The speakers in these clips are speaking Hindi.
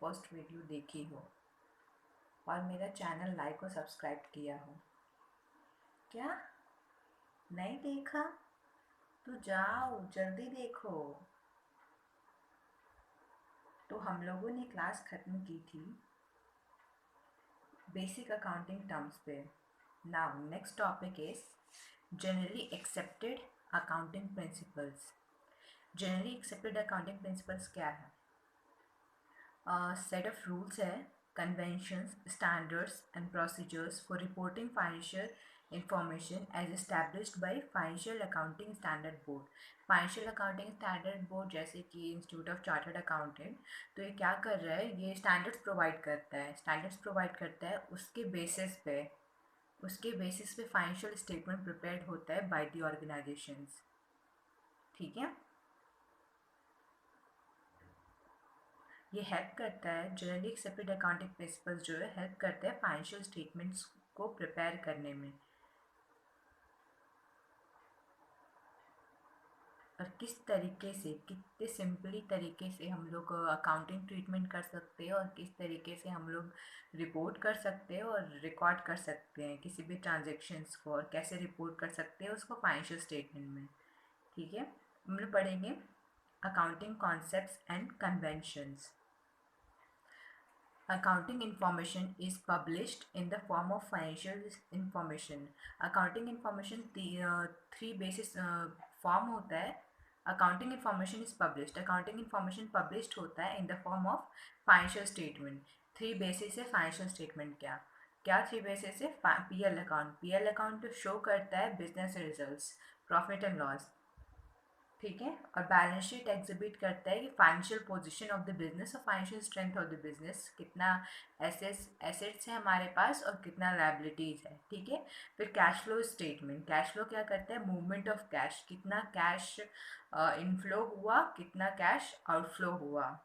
फर्स्ट वीडियो देखी हो और मेरा चैनल लाइक और सब्सक्राइब किया हो। क्या नहीं देखा? तो जाओ जल्दी देखो। तो हम लोगों ने क्लास ख़त्म की थी बेसिक अकाउंटिंग टर्म्स पे। Now next topic is generally accepted accounting principles. Generally accepted accounting principles क्या है? सेट ऑफ रूल्स है, conventions, standards and procedures for reporting financial information as established by Financial Accounting Standard Board. Financial Accounting Standard Board जैसे कि इंस्टीट्यूट ऑफ चार्टर्ड अकाउंटेंट, तो ये क्या कर रहा है, ये स्टैंडर्ड्स प्रोवाइड करता है। उसके बेसिस पे फाइनेंशियल स्टेटमेंट प्रिपेयर्ड होता है बाय द ऑर्गेनाइजेशंस। ठीक है, ये हेल्प करता है, जनरली एक्सेप्टेड अकाउंटिंग प्रिंसिपल्स जो है हेल्प करता है फाइनेंशियल स्टेटमेंट्स को प्रिपेयर करने में। और किस तरीके से, कितने सिंपली तरीके से हम लोग अकाउंटिंग ट्रीटमेंट कर सकते हैं और किस तरीके से हम लोग रिपोर्ट कर सकते हैं और रिकॉर्ड कर सकते हैं किसी भी ट्रांजेक्शन्स को, और कैसे रिपोर्ट कर सकते हैं उसको फाइनेंशियल स्टेटमेंट में। ठीक है, हम लोग पढ़ेंगे accounting concepts and conventions. Accounting information is published in the form of financial information. Accounting information three basis form होता है. Accounting information is published. Accounting information published होता है in the form of financial statement. Three basis है financial statement क्या क्या थ्री बेसिस है? PL account. PL account show करता है business results, profit and loss. ठीक है, और बैलेंस शीट एग्जिबिट करता है कि financial position of the business और financial strength of the business, कितना एसेट्स है हमारे पास और कितना लायबिलिटीज़ है। ठीक है, फिर cash flow statement. Cash flow क्या करता है? मूवमेंट ऑफ कैश, कितना कैश इनफ्लो हुआ, कितना कैश आउटफ्लो हुआ।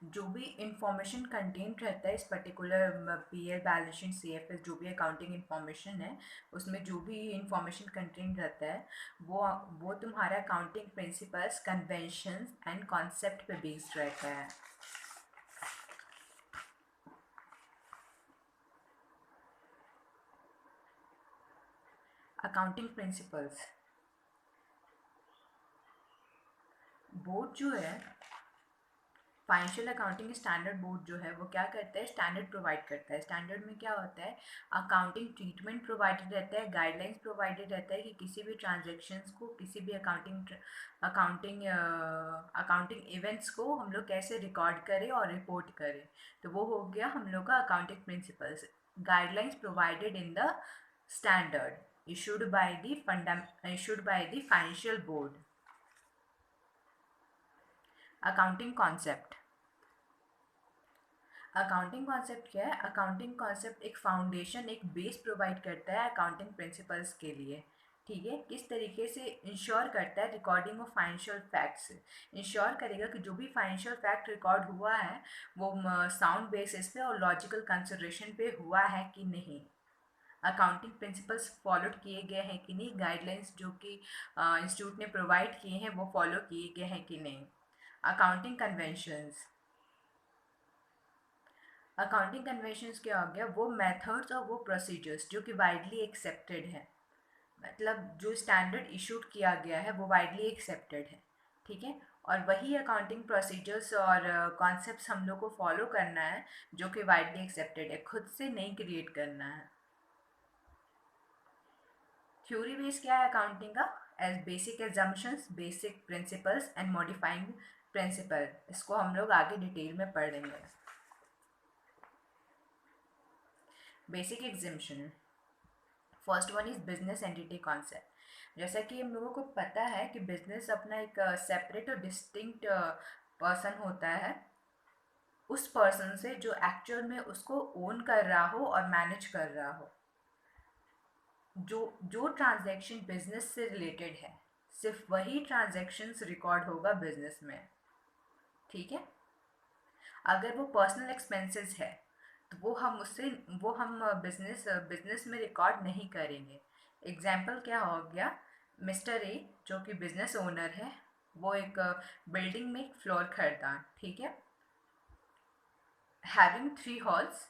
जो भी इंफॉर्मेशन कंटेंट रहता है इस particular PL, balance sheet, CFS, जो भी अकाउंटिंग इंफॉर्मेशन है उसमें जो भी इंफॉर्मेशन कंटेंट रहता है वो तुम्हारा accounting principles, conventions and concept पे बेस्ड रहता है। अकाउंटिंग प्रिंसिपल्स बोर्ड जो है, फाइनेंशियल अकाउंटिंग स्टैंडर्ड बोर्ड जो है वो क्या करता है? स्टैंडर्ड प्रोवाइड करता है। स्टैंडर्ड में क्या होता है? अकाउंटिंग ट्रीटमेंट प्रोवाइडेड रहता है, गाइडलाइंस प्रोवाइडेड रहता है कि किसी भी ट्रांजेक्शन्स को, किसी भी अकाउंटिंग इवेंट्स को हम लोग कैसे रिकॉर्ड करें और रिपोर्ट करें। तो वो हो गया हम लोग का accounting principles, guidelines provided in the standard issued by the financial board. Accounting concept. Accounting concept क्या है? अकाउंटिंग कॉन्सेप्ट एक फाउंडेशन, एक बेस प्रोवाइड करता है अकाउंटिंग प्रिंसिपल्स के लिए। ठीक है, किस तरीके से इंश्योर करता है? Recording of financial facts. Ensure करेगा कि जो भी फाइनेंशियल फैक्ट रिकॉर्ड हुआ है वो साउंड बेसिस पे और लॉजिकल कंसिडरेशन पे हुआ है कि नहीं, अकाउंटिंग प्रिंसिपल्स फॉलोड किए गए हैं कि नहीं, गाइडलाइंस जो कि इंस्टीट्यूट ने प्रोवाइड किए हैं वो फॉलो किए गए हैं कि नहीं। Accounting conventions. अकाउंटिंग कन्वेंशंस क्या हो गया? वो मेथड्स और वो प्रोसीजर्स जो कि वाइडली एक्सेप्टेड है, मतलब जो स्टैंडर्ड इशूड किया गया है वो वाइडली एक्सेप्टेड है। ठीक है, और वही अकाउंटिंग प्रोसीजर्स और कॉन्सेप्ट्स हम लोग को फॉलो करना है जो कि वाइडली एक्सेप्टेड है, खुद से नहीं क्रिएट करना है। थ्योरी बेस क्या है अकाउंटिंग का? As basic assumptions, basic principles and modifying principle. इसको हम लोग आगे डिटेल में पढ़ेंगे. Basic assumption. First one is business entity concept. जैसा कि हम लोगों को पता है कि बिजनेस अपना एक सेपरेट और डिस्टिंक्ट पर्सन होता है, उस पर्सन से जो एक्चुअल में उसको ओन कर रहा हो और मैनेज कर रहा हो. जो जो ट्रांजैक्शन बिजनेस से रिलेटेड है सिर्फ वही ट्रांजैक्शंस रिकॉर्ड होगा बिजनेस में. ठीक है, अगर वो पर्सनल एक्सपेंसेस है तो वो हम बिजनेस में रिकॉर्ड नहीं करेंगे. एग्जाम्पल क्या हो गया? मिस्टर ए जो कि बिजनेस ओनर है, वो एक बिल्डिंग में एक फ्लोर खरीदा, ठीक है, having 3 halls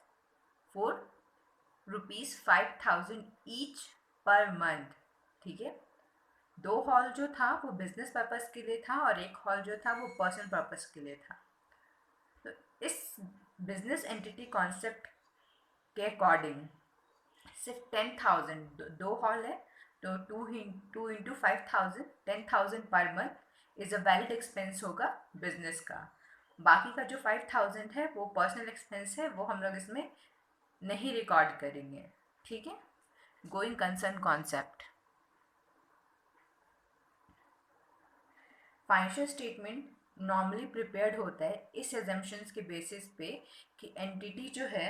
for ₹5,000 each per month, ठीक है। 2 हॉल जो था वो बिजनेस पर्पस के लिए था और एक हॉल जो था वो पर्सनल पर्पस के लिए था। तो इस बिजनेस एंटिटी कॉन्सेप्ट के अकॉर्डिंग सिर्फ 10,000, 2 हॉल है तो two into 5,000, 10,000 per month is a valid expense होगा बिजनेस का। बाकी का जो 5,000 है वो पर्सनल एक्सपेंस है, वो हम लोग इसमें नहीं रिकॉर्ड करेंगे, ठीक है। Going concern concept. Financial statement normally prepared होता है इस एजम्पशंस के बेसिस पे कि एंटिटी जो है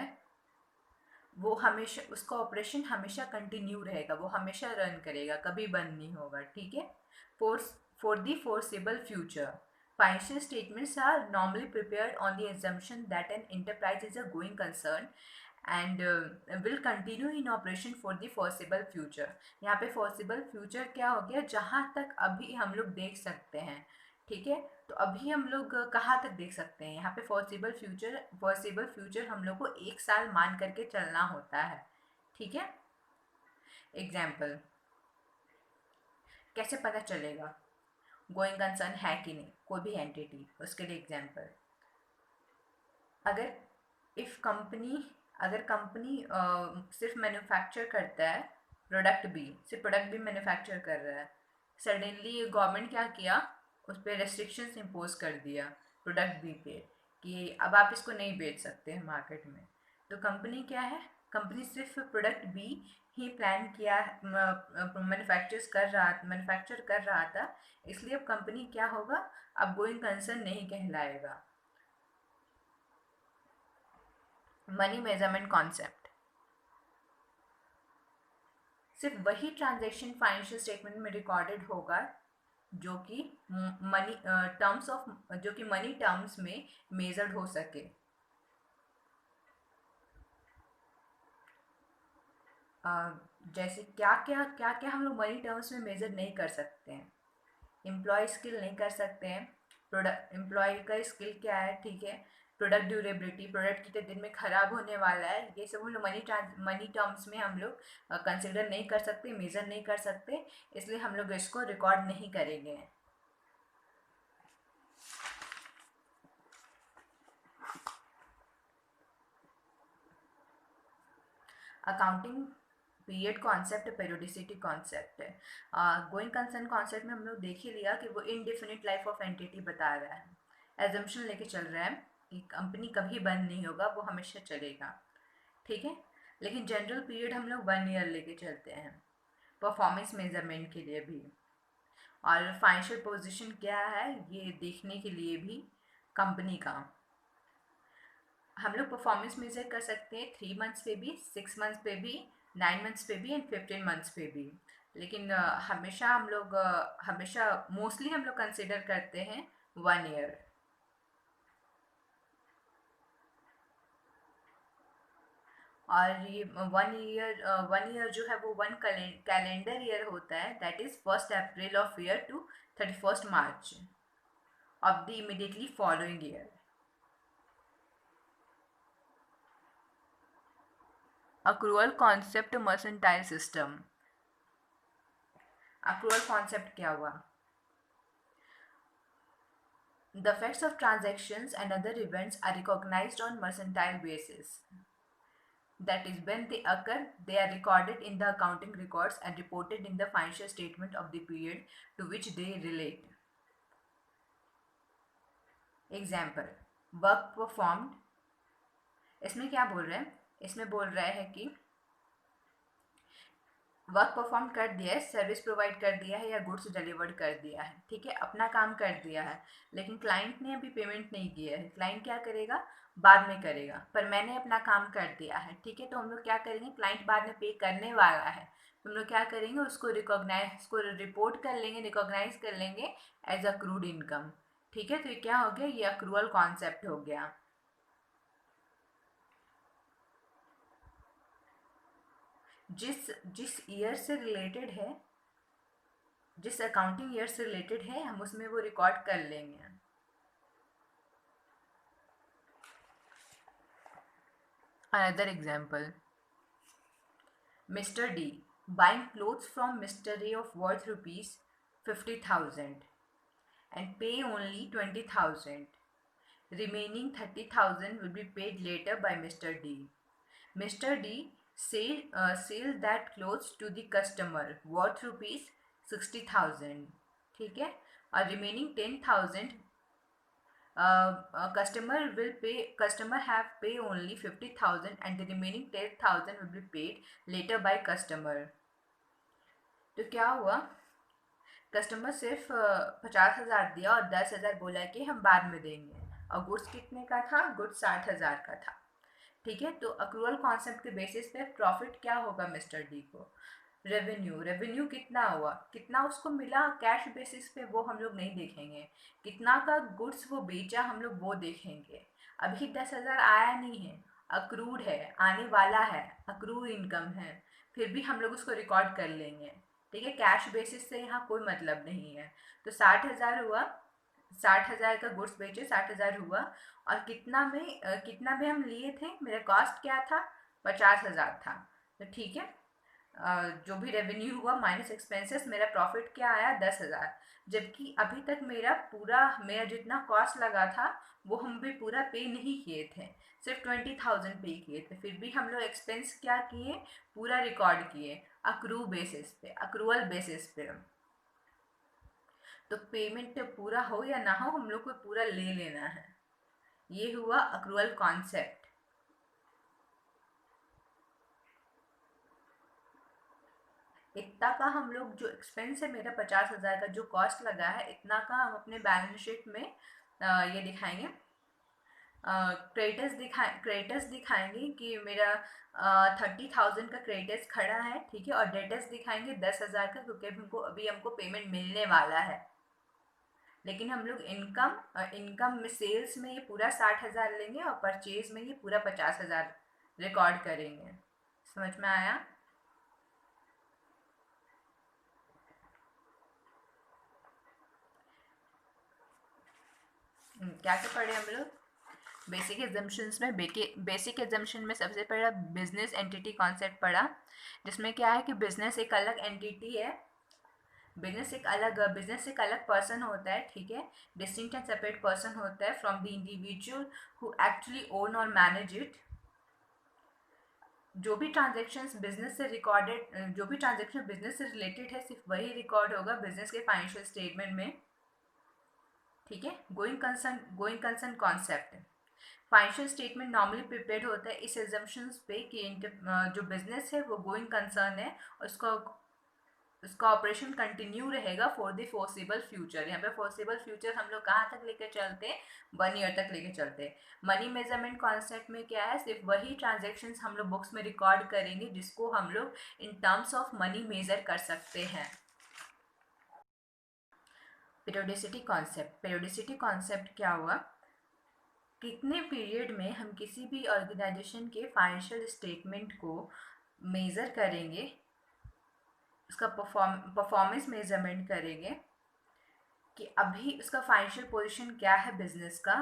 वो हमेशा, उसका ऑपरेशन हमेशा कंटिन्यू रहेगा, वो हमेशा रन करेगा, कभी बंद नहीं होगा, ठीक है। For for the foreseeable future, financial statements are normally prepared on the assumption that an enterprise is a going concern and will continue in operation for the foreseeable future। यहाँ पे foreseeable future क्या हो गया, जहाँ तक अभी हम लोग देख सकते हैं, ठीक है। तो अभी हम लोग कहाँ तक देख सकते हैं, यहाँ पे foreseeable future हम लोग को 1 साल मान करके चलना होता है, ठीक है। एग्जाम्पल, कैसे पता चलेगा गोइंग कंसर्न है कि नहीं कोई भी एंटिटी, उसके लिए एग्जाम्पल, अगर इफ कंपनी अगर कंपनी सिर्फ मैन्युफैक्चर करता है प्रोडक्ट बी, सिर्फ प्रोडक्ट बी मैन्युफैक्चर कर रहा है, सडनली गवर्नमेंट क्या किया, उस पर रेस्ट्रिक्शंस इम्पोज कर दिया प्रोडक्ट बी पे कि अब आप इसको नहीं बेच सकते हैं मार्केट में। तो कंपनी क्या है, कंपनी सिर्फ प्रोडक्ट बी ही प्लान किया, मैन्युफैक्चर कर रहा था, इसलिए अब कंपनी क्या होगा, अब गोइंग कंसर्न नहीं कहलाएगा। मनी मेजरमेंट कॉन्सेप्ट, सिर्फ वही ट्रांजैक्शन फाइनेंशियल स्टेटमेंट में रिकॉर्डेड होगा जो कि मनी टर्म्स ऑफ, जो कि मनी टर्म्स में मेजर्ड हो सके। जैसे क्या क्या हम लोग मनी टर्म्स में मेजर नहीं कर सकते हैं, एम्प्लॉय स्किल नहीं कर सकते हैं, प्रोडक्ट एम्प्लॉय का स्किल क्या है, ठीक है, प्रोडक्ट ड्यूरेबिलिटी, प्रोडक्ट कितने दिन में ख़राब होने वाला है, ये सब हम लोग मनी टर्म्स में हम लोग कंसिडर नहीं कर सकते, मेज़र नहीं कर सकते, इसलिए हम लोग इसको रिकॉर्ड नहीं करेंगे। Accounting period concept, periodicity concept है। गोइंग कंसर्न कॉन्सेप्ट में हम लोग देख ही लिया कि वो इनडिफिनिट लाइफ ऑफ एंटिटी बता रहा है, एजम्पशन लेके चल रहा है कि कंपनी कभी बंद नहीं होगा, वो हमेशा चलेगा, ठीक है। लेकिन जनरल पीरियड हम लोग 1 ईयर लेके चलते हैं परफॉर्मेंस मेजरमेंट के लिए भी, और फाइनेंशियल पोजीशन क्या है ये देखने के लिए भी कंपनी का। हम लोग परफॉर्मेंस मेजर कर सकते हैं 3 मंथ्स पे भी, 6 मंथ्स पे भी, 9 मंथ्स पे भी एंड 15 मंथ्स पे भी, लेकिन हमेशा हम लोग हमेशा मोस्टली हम लोग कंसिडर करते हैं 1 ईयर। और ये 1 ईयर जो है वो 1 कैलेंडर ईयर होता है, that is 1 April of year to 31 March of the immediately following year. Accrual concept, mercantile system. Accrual concept क्या हुआ, the effects of transactions and other events are recognized on mercantile basis, that is when they occur they are recorded in the accounting records and reported in the financial statement of the period to which they relate। Example, work performed, इसमें क्या बोल रहे हैं, इसमें बोल रहा है कि वर्क परफॉर्म कर दिया है, सर्विस प्रोवाइड कर दिया है या गुड्स डिलीवर्ड कर दिया है, ठीक है, अपना काम कर दिया है, लेकिन क्लाइंट ने अभी पेमेंट नहीं किया है, क्लाइंट क्या करेगा, बाद में करेगा, पर मैंने अपना काम कर दिया है, ठीक है। तो हम लोग क्या करेंगे, क्लाइंट बाद में पे करने वाला है, तो हम लोग क्या करेंगे, उसको उसको रिपोर्ट कर लेंगे, रिकॉग्नाइज कर लेंगे एज अक्रूड इनकम, ठीक है। तो ये क्या हो गया, ये अक्रूअल कॉन्सेप्ट हो गया। जिस जिस ईयर से रिलेटेड है जिस अकाउंटिंग ईयर से रिलेटेड है हम उसमें वो रिकॉर्ड कर लेंगे. Another example, Mr. D buying clothes from Mr. A of worth rupees 50,000 and pay only 20,000. Remaining 30,000 will be paid later by Mr. D. Mr. D sell that clothes to the customer worth rupees 60,000. ठीक है. और remaining 10,000 customer have pay only 50,000 and the remaining 10,000 will be paid later by customer. तो क्या हुआ, कस्टमर सिर्फ 50,000 दिया और 10,000 बोला कि हम बाद में देंगे, और गुड्स कितने का था, गुड्स 60,000 का था. ठीक है. तो अक्रूवल कॉन्सेप्ट के बेसिस पे प्रॉफिट क्या होगा मिस्टर डी को, रेवेन्यू कितना हुआ, कितना उसको मिला कैश बेसिस पे वो हम लोग नहीं देखेंगे, कितना का गुड्स वो बेचा हम लोग वो देखेंगे. अभी 10,000 आया नहीं है, अक्रूड है, आने वाला है, अक्रूड इनकम है, फिर भी हम लोग उसको रिकॉर्ड कर लेंगे. ठीक है. कैश बेसिस से यहाँ कोई मतलब नहीं है. तो 60,000 हुआ, 60,000 का गुड्स बेचे, 60,000 हुआ, और कितना में हम लिए थे, मेरा कॉस्ट क्या था, 50,000 था. तो ठीक है. जो भी रेवेन्यू हुआ माइनस एक्सपेंसेस, मेरा प्रॉफिट क्या आया, 10,000. जबकि अभी तक मेरा जितना कॉस्ट लगा था वो हम भी पूरा पे नहीं किए थे, सिर्फ 20,000 पे किए थे. फिर भी हम लोग एक्सपेंस क्या किए, पूरा रिकॉर्ड किए अक्रूवल बेसिस पे. तो पेमेंट पूरा हो या ना हो हम लोग को पूरा ले लेना है. ये हुआ अक्रूवल कॉन्सेप्ट. इतना का हम लोग जो एक्सपेंस है, मेरा 50,000 का जो कॉस्ट लगा है, इतना का हम अपने बैलेंस शीट में ये दिखाएंगे. क्रेडिटर्स दिखाएंगे कि मेरा 30,000 का क्रेडिटर्स खड़ा है. ठीक है. और डेटर्स दिखाएंगे 10,000 का, क्योंकि अभी हमको पेमेंट मिलने वाला है. लेकिन हम लोग इनकम में सेल्स में ये पूरा 60,000 लेंगे और परचेज में ये पूरा 50,000 रिकॉर्ड करेंगे. समझ में आया. क्या क्या पढ़े हम लोग बेसिक एग्जाम्पशंस में. बेसिक एग्जाम्पशन में सबसे पहला बिजनेस एंटिटी कॉन्सेप्ट पढ़ा, जिसमें क्या है कि बिजनेस एक अलग एंटिटी है. बिजनेस एक अलग पर्सन होता है. ठीक है. डिस्टिंक्ट एंड सेपरेट पर्सन होता है from the individual who actually own और मैनेज इट. जो भी ट्रांजेक्शन बिजनेस से रिलेटेड है सिर्फ वही रिकॉर्ड होगा बिजनेस के फाइनेंशियल स्टेटमेंट में. ठीक है. Going concern concept. Financial statement normally prepared होता है इस एजम्पशंस पे कि जो बिजनेस है वो गोइंग कंसर्न है, और उसका ऑपरेशन कंटिन्यू रहेगा फॉर द फोर्सेबल फ्यूचर. यहाँ पे फोर्सेबल फ्यूचर हम लोग कहाँ तक लेकर चलते हैं, 1 ईयर तक लेकर चलते हैं. मनी मेजरमेंट कॉन्सेप्ट में क्या है, सिर्फ वही ट्रांजेक्शन्स हम लोग बुक्स में रिकॉर्ड करेंगे जिसको हम लोग in terms of money measure कर सकते हैं. पेरियोडिसिटी कॉन्सेप्ट क्या हुआ, कितने पीरियड में हम किसी भी ऑर्गेनाइजेशन के फाइनेंशियल स्टेटमेंट को मेज़र करेंगे, उसका परफॉर्मेंस मेजरमेंट करेंगे कि अभी उसका फाइनेंशियल पोजीशन क्या है बिजनेस का.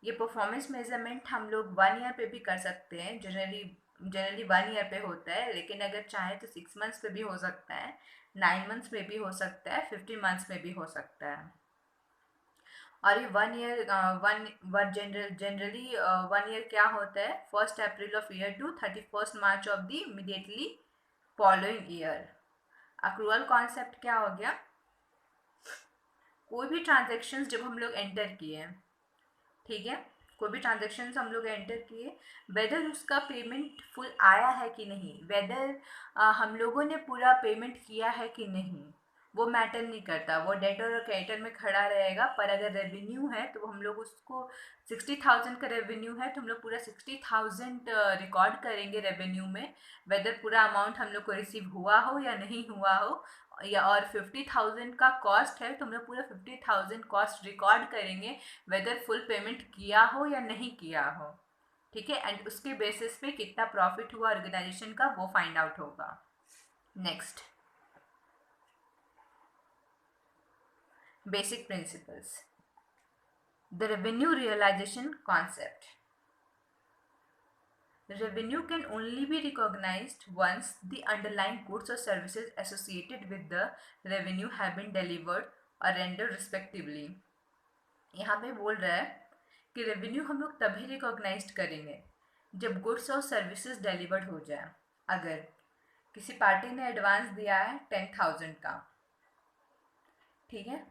ये परफॉर्मेंस मेजरमेंट हम लोग 1 ईयर पे भी कर सकते हैं. जनरली 1 ईयर पे होता है, लेकिन अगर चाहे तो 6 मंथ्स पे भी हो सकता है, 9 मंथ्स पे भी हो सकता है, 15 मंथ्स में भी हो सकता है. और ये 1 ईयर जनरली 1 ईयर क्या होता है, 1 April of year to 31 March of the immediately following year. Accrual concept क्या हो गया, कोई भी ट्रांजेक्शन्स जब हम लोग एंटर किए, ठीक है, कोई भी ट्रांजेक्शन्स हम लोग एंटर किए, वेदर उसका पेमेंट फुल आया है कि नहीं, वेदर हम लोगों ने पूरा पेमेंट किया है कि नहीं, वो मैटर नहीं करता. वो डेटर और क्रेडिटर में खड़ा रहेगा. पर अगर रेवेन्यू है तो हम लोग उसको 60,000 का रेवेन्यू है तो हम लोग पूरा 60,000 रिकॉर्ड करेंगे रेवेन्यू में, वेदर पूरा अमाउंट हम लोग को रिसीव हुआ हो या नहीं हुआ हो. या और 50,000 का कॉस्ट है तो हम लोग पूरा 50,000 कॉस्ट रिकॉर्ड करेंगे, वेदर फुल पेमेंट किया हो या नहीं किया हो. ठीक है. एंड उसके बेसिस पे कितना प्रॉफिट हुआ ऑर्गेनाइजेशन का वो फाइंड आउट होगा. Next, Basic principles. The revenue realization concept. Revenue can only be recognized once the underlying goods or services associated with the revenue have been delivered or rendered respectively. यहाँ पे बोल रहा है कि रेवेन्यू हम लोग तभी रिकॉग्नाइज करेंगे जब गुड्स और सर्विसेज डिलीवर्ड हो जाए. अगर किसी पार्टी ने एडवांस दिया है 10,000 का, ठीक है,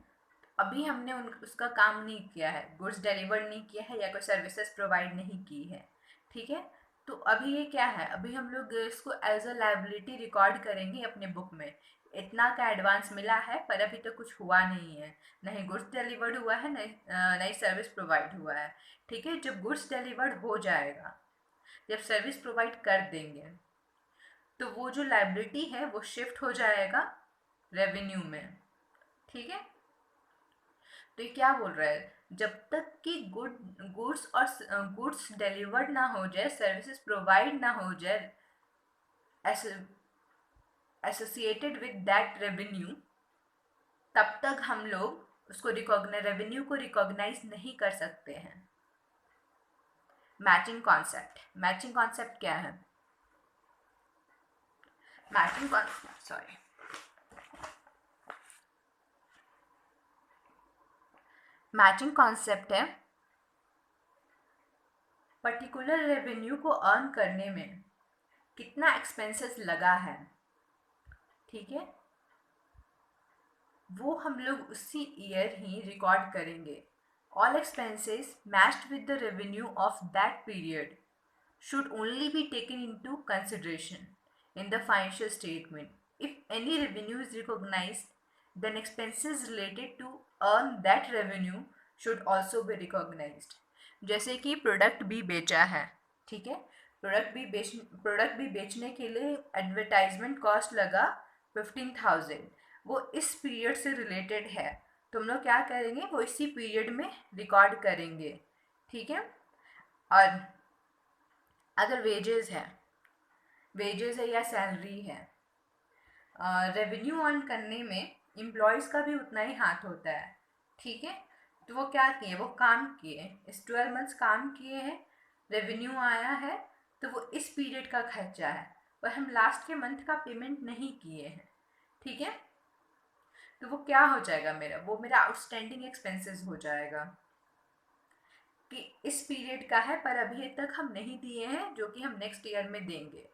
अभी हमने उसका काम नहीं किया है, गुड्स डिलीवर नहीं किया है या कोई सर्विसेज प्रोवाइड नहीं की है, ठीक है, तो अभी ये क्या है, अभी हम लोग इसको एज अ लायबिलिटी रिकॉर्ड करेंगे अपने बुक में. इतना का एडवांस मिला है पर अभी तो कुछ हुआ नहीं है, नहीं गुड्स डिलीवर्ड हुआ है, नई सर्विस प्रोवाइड हुआ है. ठीक है, जब गुड्स डिलीवर्ड हो जाएगा, जब सर्विस प्रोवाइड कर देंगे, तो वो जो लायबिलिटी है वो शिफ्ट हो जाएगा रेवेन्यू में. ठीक है, तो ये क्या बोल रहा है, जब तक कि गुड्स डिलीवर्ड ना हो जाए, सर्विसेज प्रोवाइड ना हो जाए एसोसिएटेड विद दैट रेवेन्यू, तब तक हम लोग उसको रेवेन्यू को रिकॉग्नाइज नहीं कर सकते हैं. Matching concept. मैचिंग कॉन्सेप्ट क्या है? मैचिंग कॉन्सेप्ट है पर्टिकुलर रेवेन्यू को अर्न करने में कितना एक्सपेंसेस लगा है, ठीक है, वो हम लोग उसी ईयर ही रिकॉर्ड करेंगे. All expenses matched with the revenue of that period should only be taken into consideration in the financial statement. If any revenue is recognized, then expenses related to earn that revenue should also be recognized. जैसे कि प्रोडक्ट भी बेचा है, ठीक है, प्रोडक्ट भी बेचने के लिए एडवर्टाइजमेंट कॉस्ट लगा 15,000, वो इस पीरियड से रिलेटेड है, तो हम लोग क्या करेंगे, वो इसी पीरियड में रिकॉर्ड करेंगे. ठीक है, और अगर वेजेस है या सैलरी है, रेवेन्यू अर्न करने में एम्प्लॉयज़ का भी उतना ही हाथ होता है. ठीक है, तो वो क्या किए, वो काम किए, इस 12 मंथ्स काम किए हैं, रेवेन्यू आया है, तो वो इस पीरियड का खर्चा है, पर हम लास्ट के मंथ का पेमेंट नहीं किए हैं. ठीक है, तो वो क्या हो जाएगा, वो मेरा आउटस्टैंडिंग एक्सपेंसेस हो जाएगा कि इस पीरियड का है पर अभी तक हम नहीं दिए हैं, जो कि हम नेक्स्ट ईयर में देंगे.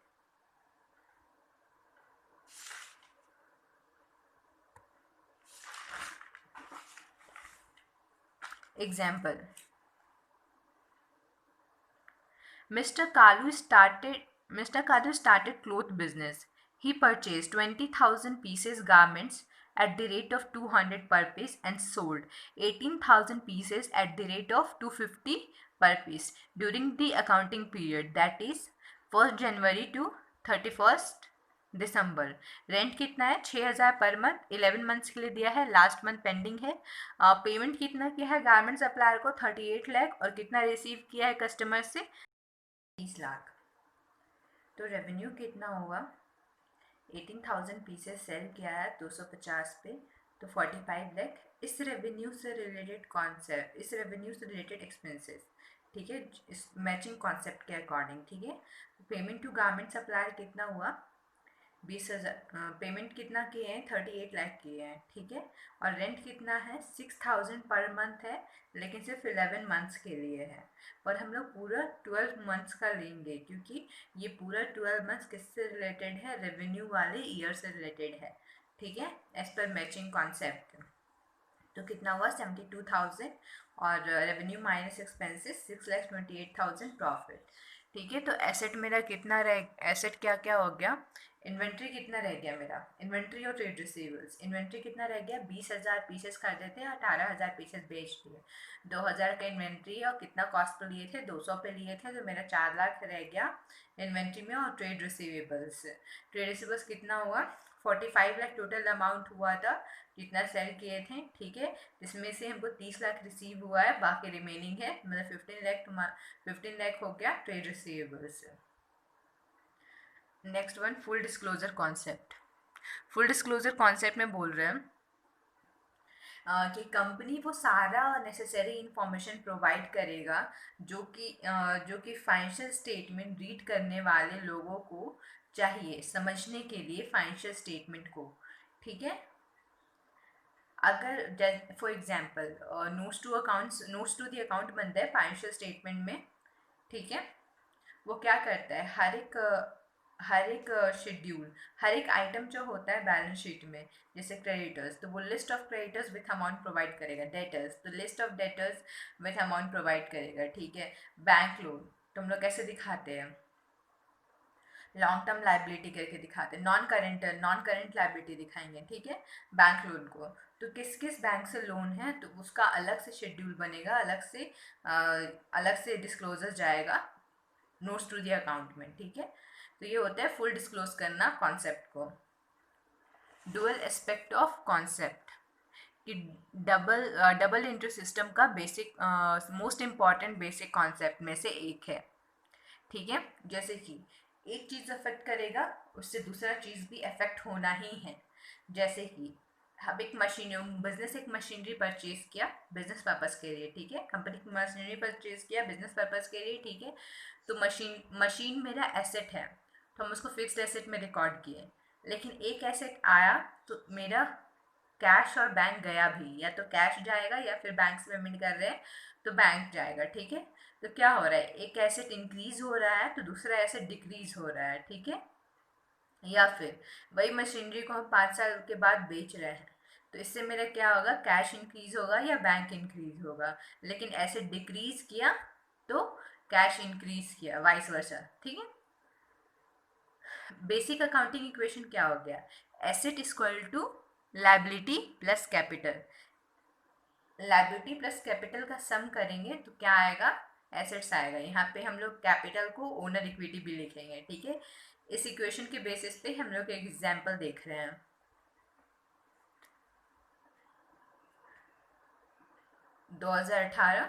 Example, Mr. Kalu started cloth business. He purchased 20,000 pieces garments at the rate of 200 per piece and sold 18,000 pieces at the rate of 250 per piece during the accounting period, that is 1st January to 31st December. Rent कितना है, 6,000 पर मंथ, 11 मंथ्स के लिए दिया है, लास्ट मंथ पेंडिंग है. पेमेंट कितना किया है गारमेंट सप्लायर को, 38 लाख, और कितना रिसीव किया है कस्टमर से, 30 लाख. तो रेवेन्यू कितना होगा, 18,000 पीसेस सेल किया है 250 पे, तो 45 लाख. इस रेवेन्यू से रिलेटेड कॉन्सेप्ट, इस रेवेन्यू से रिलेटेड एक्सपेंसेस, ठीक है, इस मैचिंग कॉन्सेप्ट के अकॉर्डिंग. ठीक है, पेमेंट टू गारमेंट सप्लायर कितना हुआ, 20,000. पेमेंट कितना किए हैं, 38 लाख किए हैं. ठीक है, और रेंट कितना है, 6,000 पर मंथ है, लेकिन सिर्फ 11 मंथ्स के लिए है, पर हम लोग पूरा 12 मंथ्स का लेंगे, क्योंकि ये पूरा 12 मंथ्स किससे रिलेटेड है, रेवेन्यू वाले ईयर से रिलेटेड है. ठीक है, एज पर मैचिंग कॉन्सेप्ट. तो कितना हुआ, 72,000, और रेवेन्यू माइनस एक्सपेंसेस 6,28,000 प्रॉफिट. ठीक है, तो एसेट मेरा कितना रह, एसेट क्या क्या हो गया, इन्वेंट्री कितना रह गया मेरा, इन्वेंट्री और ट्रेड रिसीवेबल्स. इन्वेंट्री कितना रह गया, 20,000 पीसेस खरीदे थे, 18,000 पीसेस बेच दिए, 2,000 का इन्वेंट्री, और कितना कॉस्ट पे लिए थे, 200 पे लिए थे, तो मेरा 4 लाख रह गया इन्वेंट्री में. और ट्रेड रिसीवेबल्स कितना हुआ, 45 लाख टोटल अमाउंट हुआ था जितना सेल किए थे. ठीक है, जिसमें से हमको 30 लाख रिसीव हुआ है, बाकी रिमेनिंग है, मतलब 15 लाख हो गया trade receivables. Next one, full disclosure concept. Full disclosure concept में बोल रहे हैं कि कंपनी वो सारा नेसेसरी इंफॉर्मेशन प्रोवाइड करेगा जो कि फाइनेंशियल स्टेटमेंट रीड करने वाले लोगों को चाहिए समझने के लिए फाइनेंशियल स्टेटमेंट को। ठीक है। अगर for example notes to the account बनता है फाइनेंशियल स्टेटमेंट में। ठीक है। वो क्या करता है, हर एक शेड्यूल, हर एक आइटम जो होता है बैलेंस शीट में, जैसे क्रेडिटर्स तो वो list of creditors with amount provide करेगा, डेटर्स तो list of debtors with amount provide करेगा। ठीक है। बैंक लोन तो हम लोग कैसे दिखाते हैं, लॉन्ग टर्म लाइबिलिटी करके दिखाते हैं, नॉन करेंट लाइबिलिटी दिखाएंगे। ठीक है। बैंक लोन को तो किस किस बैंक से लोन है तो उसका अलग से शेड्यूल बनेगा, अलग से डिस्क्लोजर जाएगा नोट्स टू द अकाउंट में। ठीक है। तो ये होता है फुल डिस्क्लोज करना कॉन्सेप्ट को। डुअल एस्पेक्ट ऑफ कॉन्सेप्ट कि डबल इंटर सिस्टम का basic most important basic concept में से एक है। ठीक है। जैसे कि एक चीज़ अफेक्ट करेगा उससे दूसरा चीज़ भी अफेक्ट होना ही है। जैसे कि अब बिजनेस एक मशीनरी परचेज किया बिजनेस पर्पस के लिए। ठीक है। कंपनी की मशीनरी परचेज किया बिजनेस पर्पस के लिए। ठीक है। तो मशीन मेरा एसेट है तो हम उसको फिक्स्ड एसेट में रिकॉर्ड किए। लेकिन एक एसेट आया तो मेरा कैश और बैंक गया भी, या तो कैश जाएगा या फिर बैंक से पेमेंट कर रहे हैं तो बैंक जाएगा। ठीक है। तो क्या हो रहा है, एक एसेट इंक्रीज हो रहा है तो दूसरा एसेट डिक्रीज हो रहा है। ठीक है। या फिर वही मशीनरी को हम 5 साल के बाद बेच रहे हैं तो इससे मेरा क्या होगा, कैश इंक्रीज होगा या बैंक इंक्रीज होगा। लेकिन एसेट डिक्रीज किया तो कैश इंक्रीज किया, वाइस वर्सा। ठीक है। बेसिक अकाउंटिंग इक्वेशन क्या हो गया, asset equal to liability plus capital. Liability plus capital का सम करेंगे तो क्या आएगा, एसेट्स आएगा। यहाँ पे हम लोग कैपिटल को ओनर इक्विटी भी लिखेंगे। ठीक है। इस इक्वेशन के बेसिस पे हम लोग एक एग्जांपल देख रहे हैं। 2018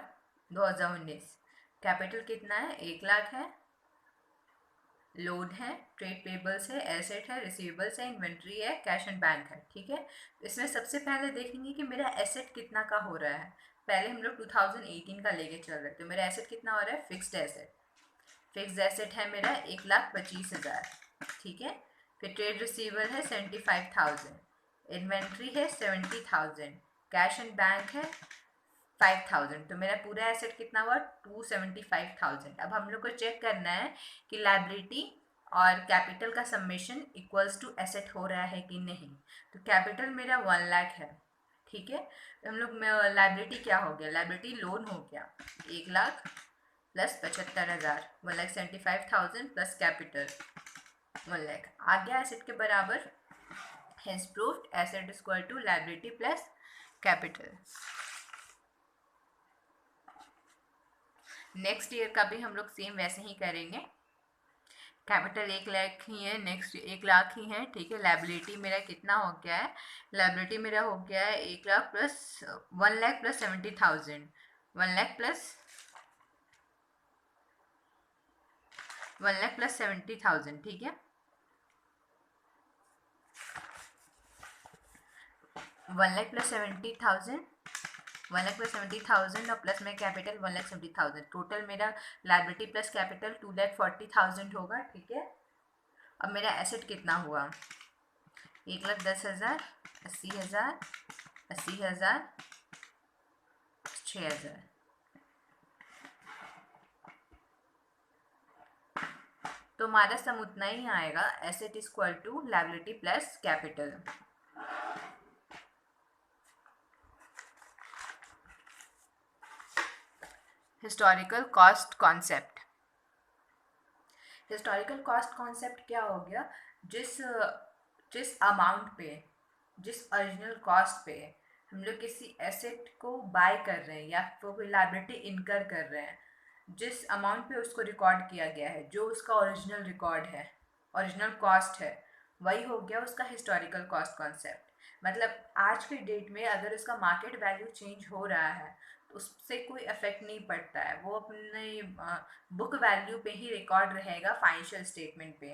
2019 कैपिटल कितना है, 1 लाख है। लोन है, ट्रेड पेबल्स है, एसेट है, रिसीवेबल्स है, इन्वेंट्री है, कैश एंड बैंक है। ठीक है। तो इसमें सबसे पहले देखेंगे कि मेरा एसेट कितना का हो रहा है। पहले हम लोग 2018 का लेके चल रहे हैं तो मेरा एसेट कितना हो रहा है, फिक्स्ड एसेट है मेरा 1,25,000। ठीक है। फिर ट्रेड रिसीवेबल है 75,000, इन्वेंट्री है 70,000, कैश एंड बैंक है 5,000। तो मेरा पूरा एसेट कितना हुआ, 275,000। अब हम लोग को चेक करना है कि लाइबिलिटी और कैपिटल का समेशन इक्वल्स टू एसेट हो रहा है कि नहीं। तो कैपिटल मेरा 1 लाख है। ठीक है। तो हम लोग लाइबिलिटी क्या हो गया, लाइबिलिटी लोन हो गया 1 lakh plus 75,000, 1,75,000 plus capital 1 lakh आ गया एसेट के बराबर। Hence proved asset is equal to liability plus capital. Next year का भी हम लोग सेम वैसे ही करेंगे। कैपिटल 1 लाख ही है, नेक्स्ट 1 लाख ही है। ठीक है। लाइबिलिटी मेरा कितना हो गया है, लाइबिलिटी मेरा हो गया है 1 lakh plus 1 lakh plus 70,000, 1 lakh plus 70,000। ठीक है। 1 लाख प्लस 70,000, 1,70,000 और प्लस में कैपिटल 1,70,000। टोटल मेरा लाइबिलिटी प्लस कैपिटल 2,40,000 होगा। ठीक है। अब मेरा एसेट कितना हुआ, 1,10,000, 80,000, 80,000, 6,000। तो हमारा सम उतना ही आएगा, asset is equal to liability plus capital. Historical cost concept. Historical cost concept क्या हो गया, जिस जिस अमाउंट पे, जिस ओरिजिनल कॉस्ट पे हम लोग किसी एसेट को बाय कर रहे हैं या फिर कोई लाइबिलिटी इनकर कर रहे हैं, जिस अमाउंट पे उसको रिकॉर्ड किया गया है, जो उसका ओरिजिनल रिकॉर्ड है, ओरिजिनल कॉस्ट है, वही हो गया उसका हिस्टोरिकल कॉस्ट कॉन्सेप्ट। मतलब आज के डेट में अगर उसका मार्केट वैल्यू चेंज हो रहा है तो उससे कोई इफेक्ट नहीं पड़ता है, वो अपने बुक वैल्यू पे ही रिकॉर्ड रहेगा फाइनेंशियल स्टेटमेंट पे।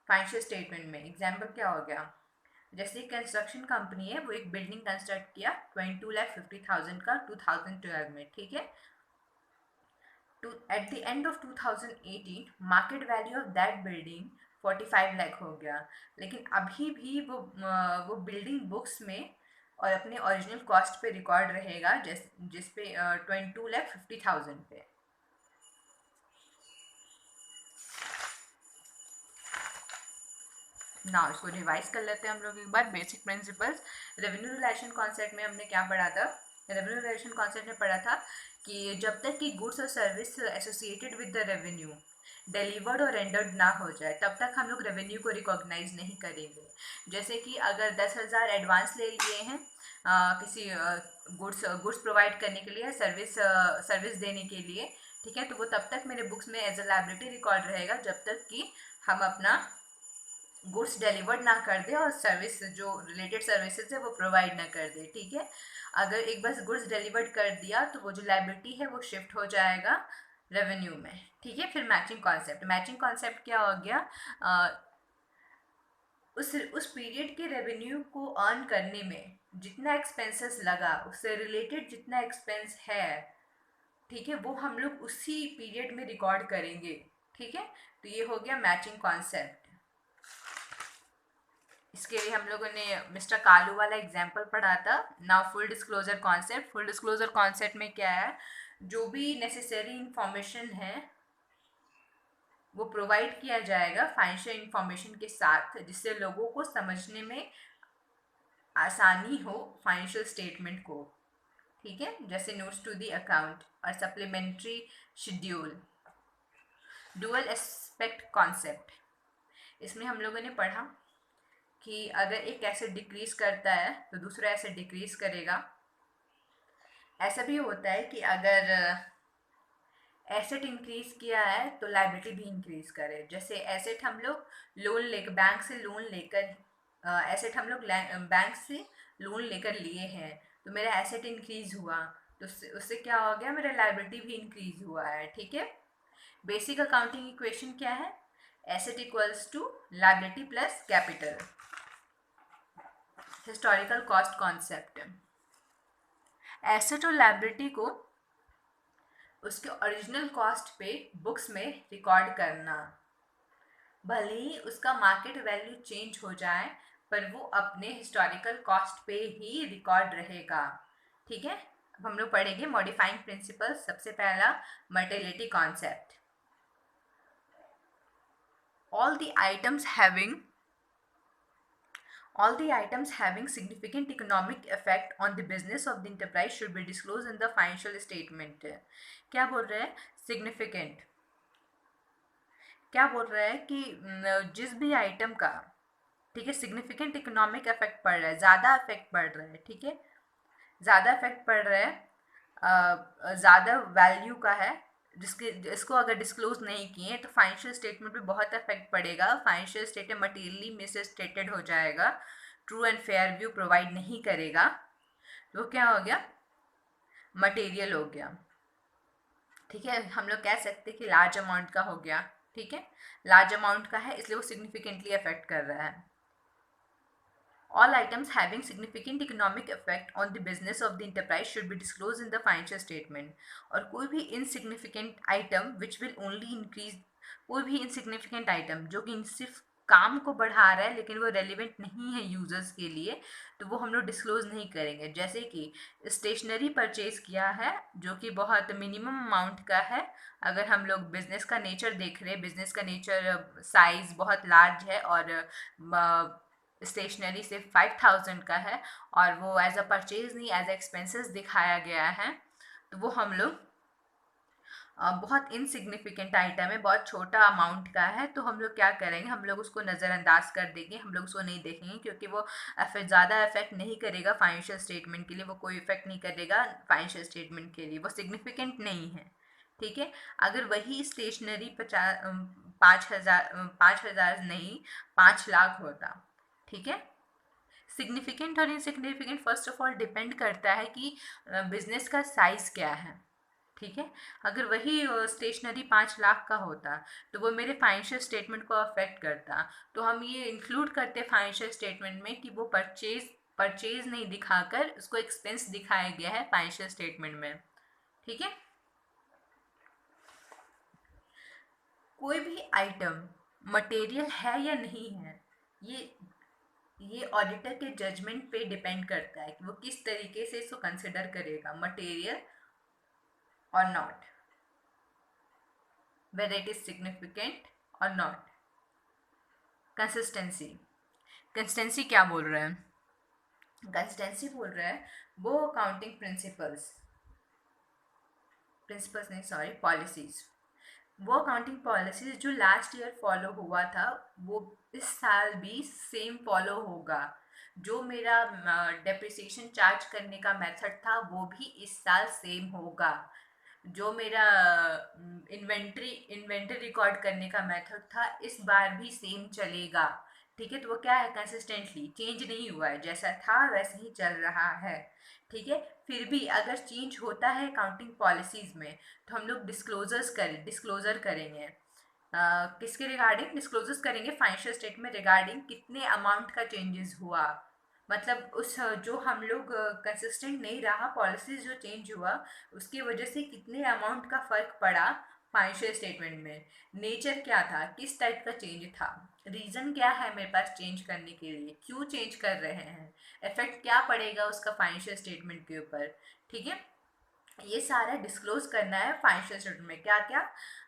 फाइनेंशियल स्टेटमेंट में एग्जाम्पल क्या हो गया, जैसे कंस्ट्रक्शन कंपनी है, वो एक बिल्डिंग कंस्ट्रक्ट किया 22,50,000 का 2012 में, ठीक है। At the end of 2018 market value of that building 45 lakh हो गया, लेकिन अभी भी वो बिल्डिंग बुक्स में और अपने ओरिजिनल कॉस्ट पे रिकॉर्ड रहेगा, जिस पे 22,50,000 पे। ना इसको रिवाइज कर लेते हैं हम लोग एक बार। Basic principles, revenue relation concept में हमने क्या पढ़ा था? रेवेन्यू रिलेशन कॉन्सेप्ट में पढ़ा था कि जब तक कि गुड्स और service associated with the revenue delivered और रेंडर्ड ना हो जाए, तब तक हम लोग रेवेन्यू को रिकॉग्नाइज नहीं करेंगे। जैसे कि अगर 10,000 एडवांस ले लिए हैं किसी गुड्स प्रोवाइड करने के लिए, सर्विस देने के लिए, ठीक है, तो वो तब तक मेरे बुक्स में एज अ लायबिलिटी रिकॉर्ड रहेगा जब तक कि हम अपना गुड्स डिलीवर्ड ना कर दे और सर्विस जो रिलेटेड सर्विसेज है वो प्रोवाइड ना कर दे, ठीक है। अगर एक बार गुड्स डिलीवर्ड कर दिया तो वो जो लायबिलिटी है वो शिफ्ट हो जाएगा रेवेन्यू में, ठीक है। फिर मैचिंग कॉन्सेप्ट, मैचिंग कॉन्सेप्ट क्या हो गया? उस पीरियड के रेवेन्यू को अर्न करने में जितना एक्सपेंसेस लगा, उससे रिलेटेड जितना एक्सपेंस है, ठीक है, वो हम लोग उसी पीरियड में रिकॉर्ड करेंगे, ठीक है। तो ये हो गया मैचिंग कॉन्सेप्ट। इसके लिए हम लोगों ने मिस्टर कालू वाला एग्जाम्पल पढ़ा था। Now full disclosure concept. Full disclosure concept में क्या है? जो भी नेसेसरी इंफॉर्मेशन है वो प्रोवाइड किया जाएगा फाइनेंशियल इंफॉर्मेशन के साथ, जिससे लोगों को समझने में आसानी हो फाइनेंशियल स्टेटमेंट को, ठीक है। जैसे नोट्स टू दी अकाउंट और supplementary schedule. Dual aspect concept, इसमें हम लोगों ने पढ़ा कि अगर एक एसेट डिक्रीज करता है तो दूसरा एसेट डिक्रीज करेगा। ऐसा भी होता है कि अगर एसेट इंक्रीज किया है तो लायबिलिटी भी इंक्रीज करे। जैसे एसेट हम लोग लोन लेकर, बैंक से लोन लेकर, एसेट हम लोग बैंक से लोन लेकर लिए हैं, तो मेरा एसेट इंक्रीज हुआ, तो उससे क्या हो गया? मेरा लायबिलिटी भी इंक्रीज हुआ है, ठीक है। बेसिक अकाउंटिंग इक्वेशन क्या है? Asset equals to liability plus capital. Historical cost concept, asset और लायबिलिटी को उसके ओरिजिनल कॉस्ट पे बुक्स में रिकॉर्ड करना। भले ही उसका मार्केट वैल्यू चेंज हो जाए, पर वो अपने हिस्टोरिकल कॉस्ट पे ही रिकॉर्ड रहेगा, ठीक है। अब हम लोग पढ़ेंगे मॉडिफाइंग प्रिंसिपल। सबसे पहला materiality concept. All the items having significant economic effect on the business of the enterprise should be disclosed in the financial statement। क्या बोल रहे हैं? सिग्निफिकेंट। क्या बोल रहा है कि जिस भी आइटम का, ठीक है, सिग्निफिकेंट इकोनॉमिक इफेक्ट पड़ रहा है, ज़्यादा इफेक्ट पड़ रहा है, ठीक है, ज़्यादा इफेक्ट पड़ रहा है, ज़्यादा वैल्यू का है, जिसको अगर डिस्क्लोज नहीं किए तो फाइनेंशियल स्टेटमेंट पे बहुत इफेक्ट पड़ेगा। Financial statement materially miss stated हो जाएगा, true and fair view provide नहीं करेगा, तो क्या हो गया? मटेरियल हो गया, ठीक है। हम लोग कह सकते हैं कि लार्ज अमाउंट का हो गया, ठीक है, लार्ज अमाउंट का है इसलिए वो सिग्निफिकेंटली अफेक्ट कर रहा है। All items having significant economic effect on the business of the enterprise should be disclosed in the financial statement। और कोई भी insignificant item which will only increase, कोई भी insignificant item जो कि सिर्फ काम को बढ़ा रहा है लेकिन वो रेलिवेंट नहीं है यूजर्स के लिए, तो वो हम लोग डिस्क्लोज नहीं करेंगे। जैसे कि स्टेशनरी परचेज किया है जो कि बहुत मिनिमम अमाउंट का है, अगर हम लोग बिजनेस का नेचर देख रहे हैं, बिजनेस का नेचर साइज बहुत लार्ज है और स्टेशनरी सिर्फ 5,000 का है और वो एज अ परचेज नहीं एज अ एक्सपेंसेस दिखाया गया है, तो वो हम लोग बहुत इनसिग्निफिकेंट आइटम है, बहुत छोटा अमाउंट का है, तो हम लोग क्या करेंगे? हम लोग उसको नज़रअंदाज कर देंगे, हम लोग उसको नहीं देखेंगे, क्योंकि वो ज़्यादा इफेक्ट नहीं करेगा फाइनेंशियल स्टेटमेंट के लिए, वो कोई इफेक्ट नहीं करेगा फाइनेंशियल स्टेटमेंट के लिए, वो सिग्निफिकेंट नहीं है, ठीक है। अगर वही स्टेशनरी 5,000 नहीं 5 लाख होता, ठीक है। सिग्निफिकेंट और insignificant first of all depend करता है कि बिजनेस का साइज क्या है, ठीक है। अगर वही स्टेशनरी 5 लाख का होता तो वो मेरे फाइनेंशियल स्टेटमेंट को अफेक्ट करता। तो हम ये इंक्लूड करते फाइनेंशियल स्टेटमेंट में कि वो परचेज नहीं दिखाकर उसको एक्सपेंस दिखाया गया है फाइनेंशियल स्टेटमेंट में। ठीक है। कोई भी आइटम मटेरियल है या नहीं है, ये ऑडिटर के जजमेंट पे डिपेंड करता है कि वो किस तरीके से इसको कंसिडर करेगा, मटेरियल और not, whether it is significant or not। Consistency, consistency क्या बोल रहे हैं? कंसिस्टेंसी बोल रहा है वो अकाउंटिंग प्रिंसिपल्स नहीं, सॉरी, पॉलिसीज, वो अकाउंटिंग पॉलिसीज जो लास्ट ईयर फॉलो हुआ था वो इस साल भी सेम फॉलो होगा। जो मेरा डेप्रिसिएशन चार्ज करने का मेथड था वो भी इस साल सेम होगा। जो मेरा इन्वेंट्री रिकॉर्ड करने का मेथड था इस बार भी सेम चलेगा। ठीक है। तो वो क्या है, कंसिस्टेंटली चेंज नहीं हुआ है, जैसा था वैसे ही चल रहा है। ठीक है। फिर भी अगर चेंज होता है अकाउंटिंग पॉलिसीज में तो हम लोग डिस्क्लोजर करेंगे। किसके रिगार्डिंग डिस्क्लोजर्स करेंगे? फाइनेंशियल स्टेटमेंट रिगार्डिंग कितने अमाउंट का चेंजेस हुआ, मतलब उस जो हम लोग कंसिस्टेंट नहीं रहा, पॉलिसीज जो चेंज हुआ उसकी वजह से कितने अमाउंट का फ़र्क पड़ा फाइनेंशियल स्टेटमेंट में। नेचर क्या था, किस टाइप का चेंज था, रीज़न क्या है मेरे पास चेंज करने के लिए, क्यों चेंज कर रहे हैं, इफेक्ट क्या पड़ेगा उसका फाइनेंशियल स्टेटमेंट के ऊपर। ठीक है। ये सारा डिस्क्लोज करना है फाइनेंशियल स्टेटमेंट में। क्या क्या?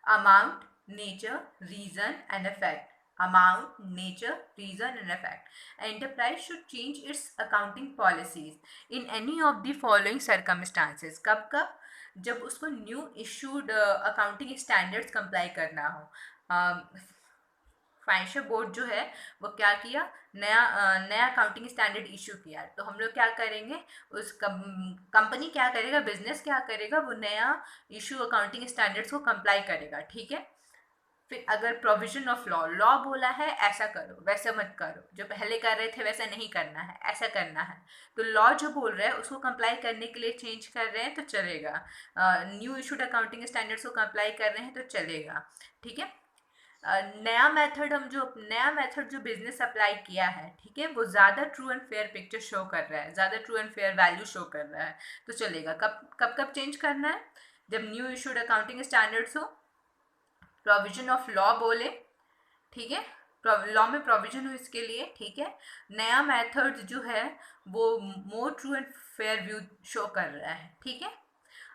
Amount, nature, reason and effect. Amount, nature, reason and effect. Enterprise should change its accounting policies in any of the following circumstances. कब कब? जब उसको new issued accounting standards comply करना हो। फाइनेंशियल बोर्ड जो है वो क्या किया, नया अकाउंटिंग स्टैंडर्ड इशू किया, तो हम लोग क्या करेंगे, उस कंपनी क्या करेगा, बिजनेस क्या करेगा, वो नया इशू अकाउंटिंग स्टैंडर्ड्स को कंप्लाई करेगा। ठीक है। फिर अगर प्रोविजन ऑफ लॉ, लॉ बोला है ऐसा करो वैसा मत करो, जो पहले कर रहे थे वैसा नहीं करना है, ऐसा करना है, तो लॉ जो बोल रहा है उसको कंप्लाई करने के लिए चेंज कर रहे हैं तो चलेगा। न्यू इशूड अकाउंटिंग स्टैंडर्ड्स को कंप्लाई कर रहे हैं तो चलेगा। ठीक है। नया मेथड जो बिजनेस अप्लाई किया है, ठीक है, वो ज़्यादा true and fair picture show कर रहा है, ज़्यादा true and fair value show कर रहा है, तो चलेगा। कब चेंज करना है? जब न्यू इशूड अकाउंटिंग स्टैंडर्ड्स हो, प्रोविजन ऑफ लॉ बोले, ठीक है, लॉ में प्रोविजन हो इसके लिए। ठीक है। नया मेथड जो है वो more true and fair view show कर रहा है। ठीक है।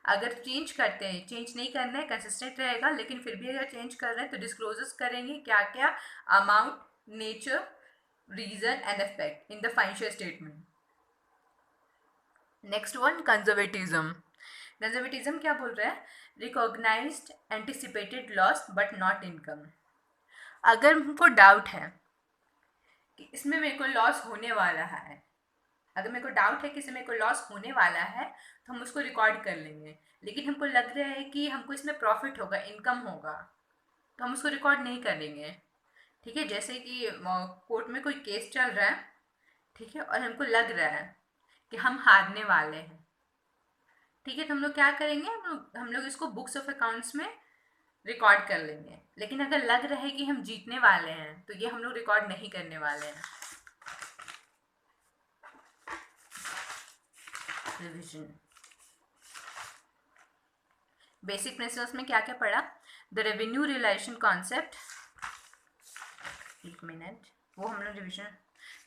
अगर चेंज करते हैं, चेंज नहीं करना है, कंसिस्टेंट रहेगा, लेकिन फिर भी अगर चेंज कर रहे हैं तो डिस्क्लोजर्स करेंगे क्या क्या, amount, nature, reason and effect in the financial statement. Next one, conservatism. Conservatism क्या बोल रहा है, recognized anticipated loss but not income. अगर हमको डाउट है कि इसमें मेरे को लॉस होने वाला है, अगर मेरे को डाउट है कि इसमें मेरे को लॉस होने वाला है तो हम उसको रिकॉर्ड कर लेंगे, लेकिन हमको लग रहा है कि हमको इसमें प्रॉफिट होगा, इनकम होगा, तो हम उसको रिकॉर्ड नहीं करेंगे। ठीक है। जैसे कि कोर्ट में कोई केस चल रहा है, ठीक है, और हमको लग रहा है कि हम हारने वाले हैं, ठीक है, तो हम लोग क्या करेंगे, हम लोग इसको बुक्स ऑफ अकाउंट्स में रिकॉर्ड कर लेंगे। लेकिन अगर लग रहा है कि हम जीतने वाले हैं तो ये हम लोग रिकॉर्ड नहीं करने वाले हैं। रिविजन, बेसिक प्रिंसिपल्स में क्या क्या पढ़ा? द रेवेन्यू रिलेशन कॉन्सेप्ट, एक मिनट, वो हम लोग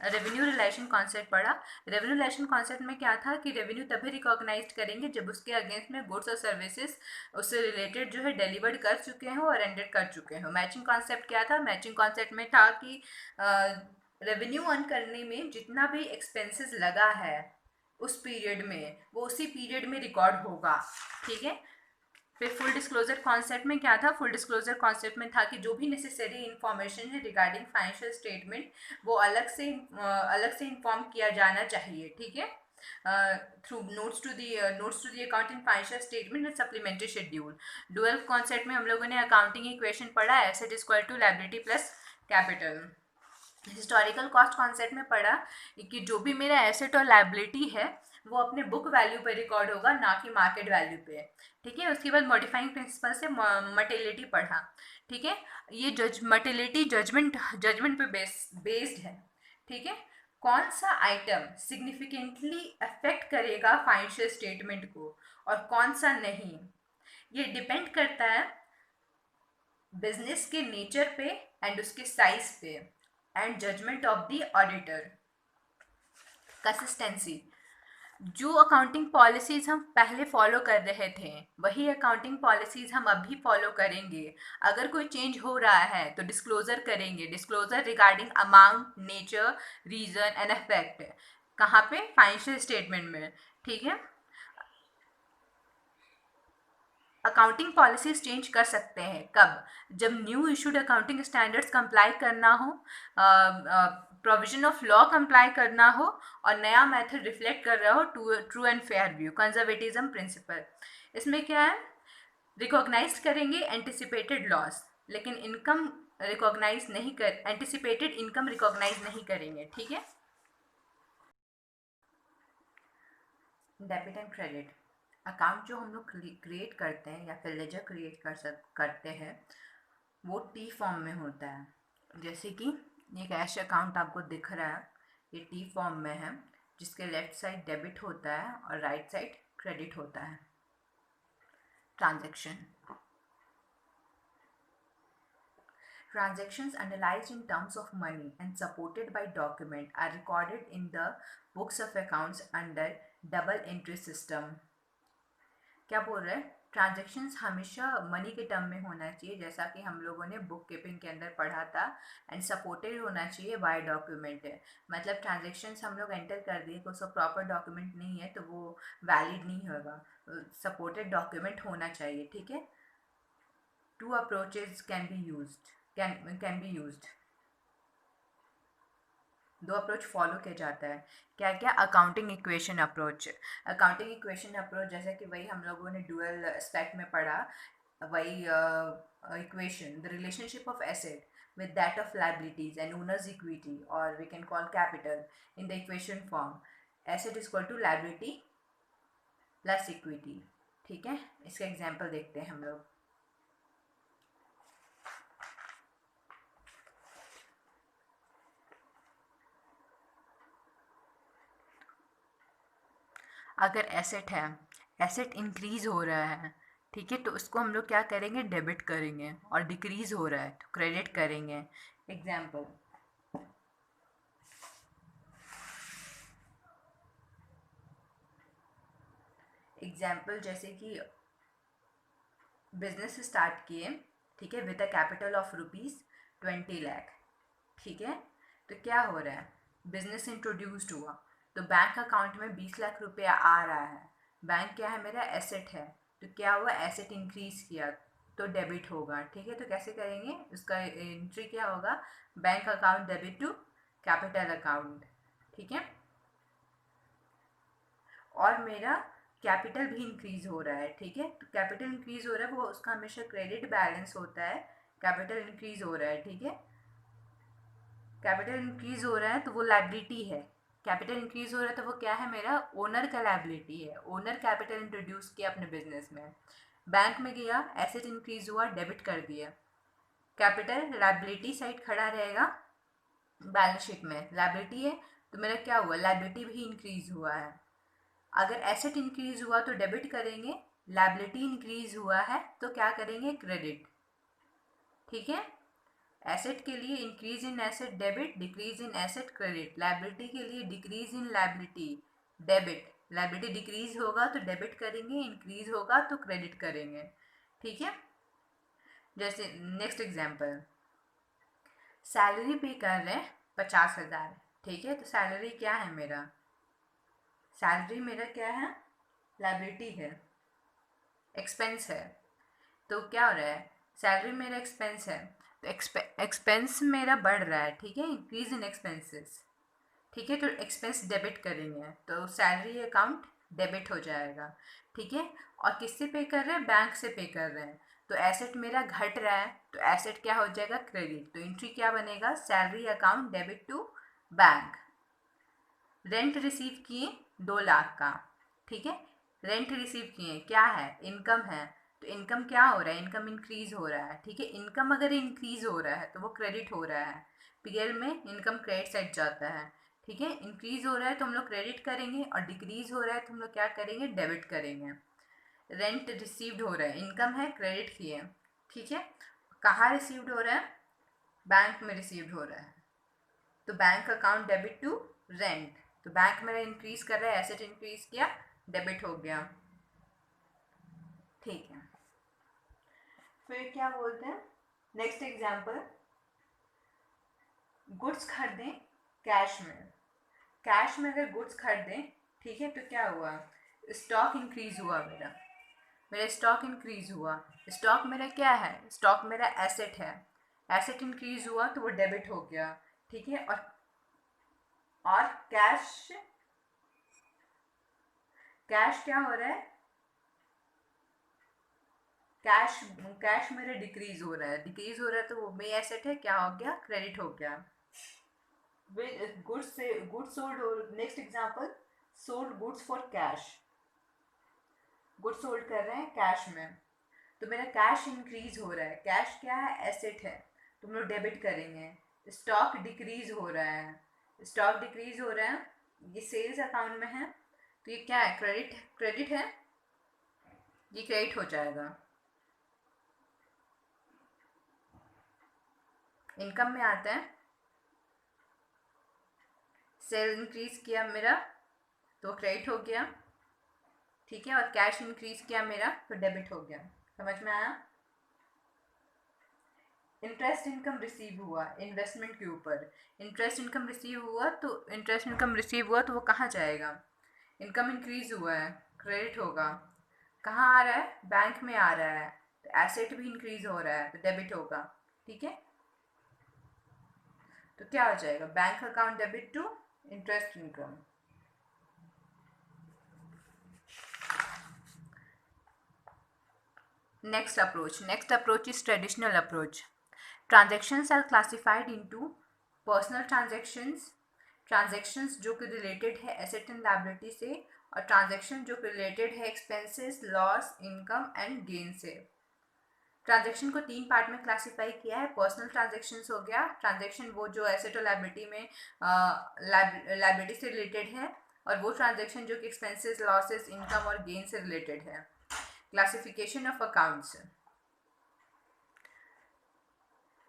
रेवेन्यू रिलेशन कॉन्सेप्ट पढ़ा। रेवेन्यू रिलेशन कॉन्सेप्ट में क्या था कि रेवेन्यू तभी रिकॉग्नाइज करेंगे जब उसके अगेंस्ट में गुड्स और सर्विसेज उससे रिलेटेड जो है डिलीवर्ड कर चुके हों और रेंडर कर चुके हों। मैचिंग कॉन्सेप्ट क्या था? मैचिंग कॉन्सेप्ट में था कि रेवेन्यू अर्न करने में जितना भी एक्सपेंसेस लगा है उस पीरियड में, वो उसी पीरियड में रिकॉर्ड होगा। ठीक है। फिर फुल डिस्क्लोजर कॉन्सेप्ट में क्या था? फुल डिस्क्लोजर कॉन्सेप्ट में था कि जो भी नेसेसरी इन्फॉर्मेशन है रिगार्डिंग फाइनेंशियल स्टेटमेंट वो अलग से इन्फॉर्म किया जाना चाहिए। ठीक है। Through notes to the accounting financial statement and supplementary schedule. Dual concept में हम लोगों ने अकाउंटिंग इक्वेशन पढ़ा है, asset is equal to liability plus capital. Historical cost concept में पढ़ा कि जो भी मेरा एसेट और लायबिलिटी है वो अपने बुक वैल्यू पे रिकॉर्ड होगा, ना कि मार्केट वैल्यू पे। ठीक है, उसके बाद मॉडिफाइंग प्रिंसिपल से मटेलिटी पढ़ा। ठीक है, ये मटेलिटी जजमेंट पे बेस्ड है। ठीक है, कौन सा आइटम सिग्निफिकेंटली अफेक्ट करेगा फाइनेंशियल स्टेटमेंट को और कौन सा नहीं, ये डिपेंड करता है बिजनेस के नेचर पे एंड उसके साइज पे and judgement of the auditor. Consistency, जो अकाउंटिंग पॉलिसीज हम पहले फॉलो कर रहे थे वही अकाउंटिंग पॉलिसीज हम अभी फॉलो करेंगे। अगर कोई चेंज हो रहा है तो डिस्क्लोजर करेंगे, disclosure regarding amount, nature, reason and effect. कहाँ पे? फाइनेंशियल स्टेटमेंट में। ठीक है, अकाउंटिंग पॉलिसीज चेंज कर सकते हैं कब? जब new issued accounting standards comply करना हो, प्रोविजन ऑफ लॉ कंप्लाई करना हो और नया मेथड रिफ्लेक्ट कर रहा हो true and fair view, conservatism principle. इसमें क्या है, रिकॉग्नाइज करेंगे एंटिसिपेटेड लॉस, लेकिन इनकम रिकॉग्नाइज नहीं कर, एंटिसिपेटेड इनकम रिकॉग्नाइज नहीं करेंगे। ठीक है, डेबिट एंड क्रेडिट अकाउंट जो हम लोग क्रिएट करते हैं या फिर लेजर क्रिएट करते हैं वो टी फॉर्म में होता है। जैसे कि ये कैश अकाउंट आपको दिख रहा है, ये टी फॉर्म में है, जिसके लेफ्ट साइड डेबिट होता है और राइट साइड क्रेडिट होता है। Transaction, transactions analyzed in terms of money and supported by document are recorded in the books of accounts under double entry system। क्या बोल रहे हैं? ट्रांजेक्शन्स हमेशा मनी के टर्म में होना चाहिए, जैसा कि हम लोगों ने बुक कीपिंग के अंदर पढ़ा था, एंड सपोर्टेड होना चाहिए बाय डॉक्यूमेंट। मतलब ट्रांजेक्शन्स हम लोग एंटर कर दिए तो उसका प्रॉपर डॉक्यूमेंट नहीं है तो वो वैलिड नहीं होगा, सपोर्टेड डॉक्यूमेंट होना चाहिए। ठीक है, two approaches can be used, can be used, दो अप्रोच फॉलो किया जाता है। क्या क्या? Accounting equation approach. Accounting equation approach जैसे कि वही हम लोगों ने डुअल एस्पेक्ट में पढ़ा, वही equation, the relationship of asset with that of liabilities and owner's equity, or we can call capital in the equation form, asset is equal to liability plus equity। ठीक है, इसका एग्जांपल देखते हैं हम लोग। अगर एसेट है, एसेट इंक्रीज हो रहा है, ठीक है, तो उसको हम लोग क्या करेंगे? डेबिट करेंगे। और डिक्रीज हो रहा है तो क्रेडिट करेंगे। एग्जाम्पल, जैसे कि बिजनेस स्टार्ट किए, ठीक है, with a capital of ₹20 lakh. ठीक है, तो क्या हो रहा है? बिजनेस इंट्रोड्यूस्ड हुआ तो बैंक अकाउंट में 20 लाख रुपया आ रहा है। बैंक क्या है? मेरा एसेट है। तो क्या हुआ? एसेट इंक्रीज किया तो डेबिट होगा। ठीक है, तो कैसे करेंगे? उसका एंट्री क्या होगा? Bank account debit to capital account. ठीक है, और मेरा कैपिटल भी इंक्रीज हो रहा है। ठीक है, तो कैपिटल इंक्रीज हो रहा है, वो उसका हमेशा क्रेडिट बैलेंस होता है। कैपिटल इंक्रीज हो रहा है, ठीक है, कैपिटल इंक्रीज हो रहा है तो वो लाइबिलिटी है। कैपिटल इंक्रीज हो रहा है तो वो क्या है? मेरा ओनर का लाइबिलिटी है। ओनर कैपिटल इंट्रोड्यूस किया अपने बिजनेस में, बैंक में गया, एसेट इंक्रीज हुआ, डेबिट कर दिया। कैपिटल लाइबिलिटी साइड खड़ा रहेगा बैलेंस शीट में, लाइबिलिटी है तो मेरा क्या हुआ? लाइबिलिटी भी इंक्रीज हुआ है। अगर एसेट इंक्रीज हुआ तो डेबिट करेंगे, लाइबिलिटी इंक्रीज हुआ है तो क्या करेंगे? क्रेडिट। ठीक है, एसेट के लिए increase in asset debit, decrease in asset credit. Liability के लिए decrease in liability debit, liability decrease होगा तो डेबिट करेंगे, इंक्रीज होगा तो क्रेडिट करेंगे। ठीक है, जैसे नेक्स्ट एग्जांपल, सैलरी पे कर रहे हैं 50,000। ठीक है, तो सैलरी क्या है मेरा? सैलरी मेरा क्या है? लाइबिलिटी है, एक्सपेंस है। तो क्या हो रहा है? सैलरी मेरा एक्सपेंस है तो एक्सपेंस मेरा बढ़ रहा है। ठीक है, इंक्रीज इन एक्सपेंसेस। ठीक है, तो एक्सपेंस डेबिट करेंगे तो सैलरी अकाउंट डेबिट हो जाएगा। ठीक है, और किससे पे कर रहे हैं? बैंक से पे कर रहे हैं तो एसेट मेरा घट रहा है तो एसेट क्या हो जाएगा? क्रेडिट। तो एंट्री क्या बनेगा? Salary account debit to bank. Rent receive किए 2 लाख का, ठीक है। रेंट रिसीव किए, क्या है, इनकम है, तो इनकम क्या हो रहा है, इनकम इंक्रीज हो रहा है, ठीक है। इनकम अगर इंक्रीज हो रहा है तो वो क्रेडिट हो रहा है, पीएल में इनकम क्रेडिट सेट जाता है, ठीक है। इंक्रीज हो रहा है तो हम लोग क्रेडिट करेंगे, और डिक्रीज हो रहा है तो हम लोग क्या करेंगे, डेबिट करेंगे। रेंट रिसीव्ड हो रहा है, इनकम है, क्रेडिट किए, ठीक है। कहाँ रिसीव्ड हो रहा है, बैंक में रिसीव्ड हो रहा है, तो bank account debit to rent, तो बैंक मेरा इंक्रीज कर रहा है, एसेट इंक्रीज किया, डेबिट हो गया, ठीक है। फिर क्या बोलते हैं, नेक्स्ट एग्जांपल, गुड्स खरीदें कैश में, कैश में अगर गुड्स खरीदें, ठीक है, तो क्या हुआ, स्टॉक इंक्रीज हुआ, मेरा मेरा स्टॉक इंक्रीज हुआ, स्टॉक मेरा क्या है, स्टॉक मेरा एसेट है, एसेट इंक्रीज हुआ तो वो डेबिट हो गया, ठीक है। और कैश, कैश क्या हो रहा है, कैश कैश मेरा डिक्रीज हो रहा है, डिक्रीज हो रहा है तो वो भी एसेट है, क्या हो गया, क्रेडिट हो गया। गुड्स से गुड्स सोल्ड, और next example, sold goods for cash, goods sold कर रहे हैं कैश में, तो मेरा कैश इंक्रीज हो रहा है, कैश क्या है, एसेट है, तो हम लोग डेबिट करेंगे। स्टॉक डिक्रीज हो रहा है, स्टॉक डिक्रीज हो रहा है, ये सेल्स अकाउंट में है, तो ये क्या है, क्रेडिट, क्रेडिट है, ये क्रेडिट हो जाएगा। इनकम में आता है, सेल इंक्रीज किया मेरा तो क्रेडिट हो गया, ठीक है। और कैश इंक्रीज किया मेरा तो डेबिट हो गया, समझ में आया। इंटरेस्ट इनकम रिसीव हुआ, इन्वेस्टमेंट के ऊपर इंटरेस्ट इनकम रिसीव हुआ, तो इंटरेस्ट इनकम रिसीव हुआ तो वो कहाँ जाएगा, इनकम इंक्रीज हुआ है, क्रेडिट होगा, कहाँ आ रहा है, बैंक में आ रहा है, तो एसेट भी इंक्रीज हो रहा है तो डेबिट होगा, ठीक है। तो क्या हो जाएगा, bank account debit to interest income. Next approach is traditional approach. Transactions are classified into personal transactions, transactions जो कि रिलेटेड है एसेट एंड लायबिलिटी से, और ट्रांजेक्शन जो कि रिलेटेड है expenses, loss, income and gain से। ट्रांजेक्शन को 3 पार्ट में क्लासीफाई किया है। पर्सनल ट्रांजेक्शन्स हो गया, ट्रांजेक्शन वो जो एसेट और लायबिलिटी में लायबिलिटी से रिलेटेड है, और वो ट्रांजेक्शन जो कि एक्सपेंसेस, लॉसेस, इनकम और गेन से रिलेटेड है। Classification of accounts,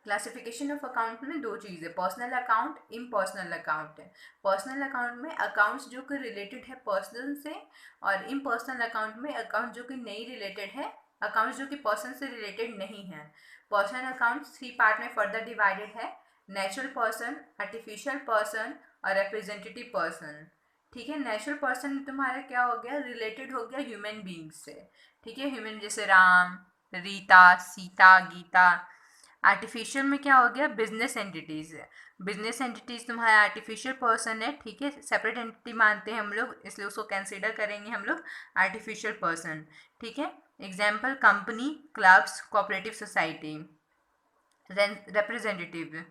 classification of account में 2 चीज़ है, पर्सनल अकाउंट, इम्पर्सनल अकाउंट है। पर्सनल अकाउंट में अकाउंट्स जो कि रिलेटेड है पर्सनल से, और इम्पर्सनल अकाउंट में अकाउंट जो कि नहीं रिलेटेड है, अकाउंट्स जो कि पर्सन से रिलेटेड नहीं है। पर्सनल अकाउंट 3 पार्ट में फर्दर डिवाइडेड है, नेचुरल पर्सन, आर्टिफिशियल पर्सन और रिप्रेजेंटेटिव पर्सन, ठीक है। नेचुरल पर्सन तुम्हारा क्या हो गया, रिलेटेड हो गया ह्यूमन बींग्स से, ठीक है, ह्यूमन जैसे राम, रीता, सीता, गीता। आर्टिफिशियल में क्या हो गया, बिजनेस एंटिटीज़ है, बिजनेस एंटिटीज़ तुम्हारा आर्टिफिशियल पर्सन है, ठीक है, सेपरेट एंटिटी मानते हैं हम लोग, इसलिए उसको कंसीडर करेंगे हम लोग आर्टिफिशियल पर्सन, ठीक है। Example, company, clubs, cooperative society. Representative,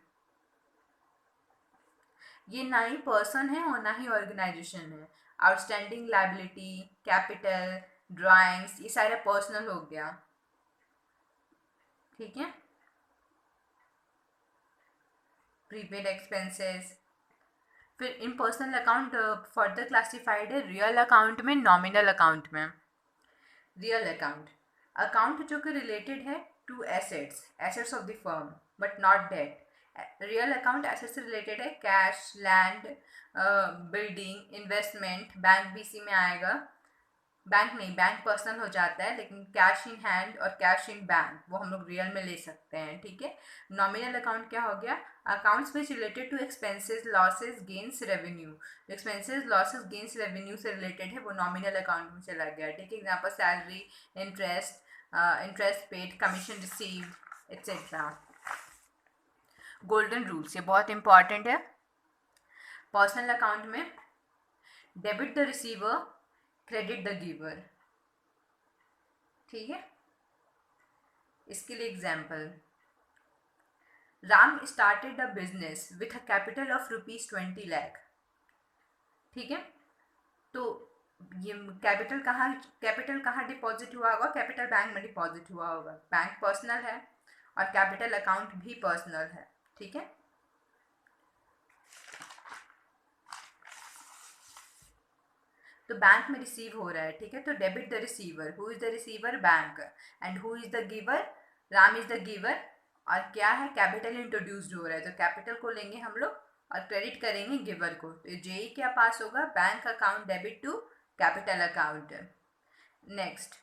ये ना ही पर्सन है और ना ही ऑर्गेनाइजेशन है। आउटस्टैंडिंग लायबिलिटी, कैपिटल, ड्राइंग्स, ये सारा पर्सनल हो गया, ठीक है। Prepaid expenses. फिर इम्पर्सनल अकाउंट फर्दर क्लासिफाइड है रियल अकाउंट में, नॉमिनल अकाउंट में। रियल अकाउंट, अकाउंट जो कि रिलेटेड है to assets, assets of the firm but not debt. Real account asset से रिलेटेड है, cash, land, building, investment, bank भी इसी में आएगा। बैंक नहीं, बैंक पर्सनल हो जाता है, लेकिन कैश इन हैंड और कैश इन बैंक वो हम लोग रियल में ले सकते हैं, ठीक है। नॉमिनल अकाउंट क्या हो गया, accounts which related to expenses, losses, gains, revenue. Expenses, losses, gains, revenue से रिलेटेड है वो नॉमिनल अकाउंट में चला गया, ठीक है। Example, salary, interest, interest paid, commission received, etcetera. Golden rules, ये बहुत इंपॉर्टेंट है। पर्सनल अकाउंट में debit the receiver, credit the giver, ठीक है। इसके लिए example, Ram started a business with a capital of ₹20 lakh, ठीक है। तो ये कैपिटल कहाँ डिपॉजिट हुआ होगा? कैपिटल बैंक में डिपॉजिट हुआ होगा। बैंक पर्सनल है और कैपिटल अकाउंट भी पर्सनल है, ठीक है। तो बैंक में रिसीव हो रहा है, ठीक है। तो debit the receiver, who is the receiver? Bank. And who is the giver? Ram is the giver. और क्या है? कैपिटल इंट्रोड्यूस्ड हो रहा है, तो कैपिटल को लेंगे हम लोग और क्रेडिट करेंगे गिवर को। तो जेई क्या पास होगा? Bank account debit to capital account. Next,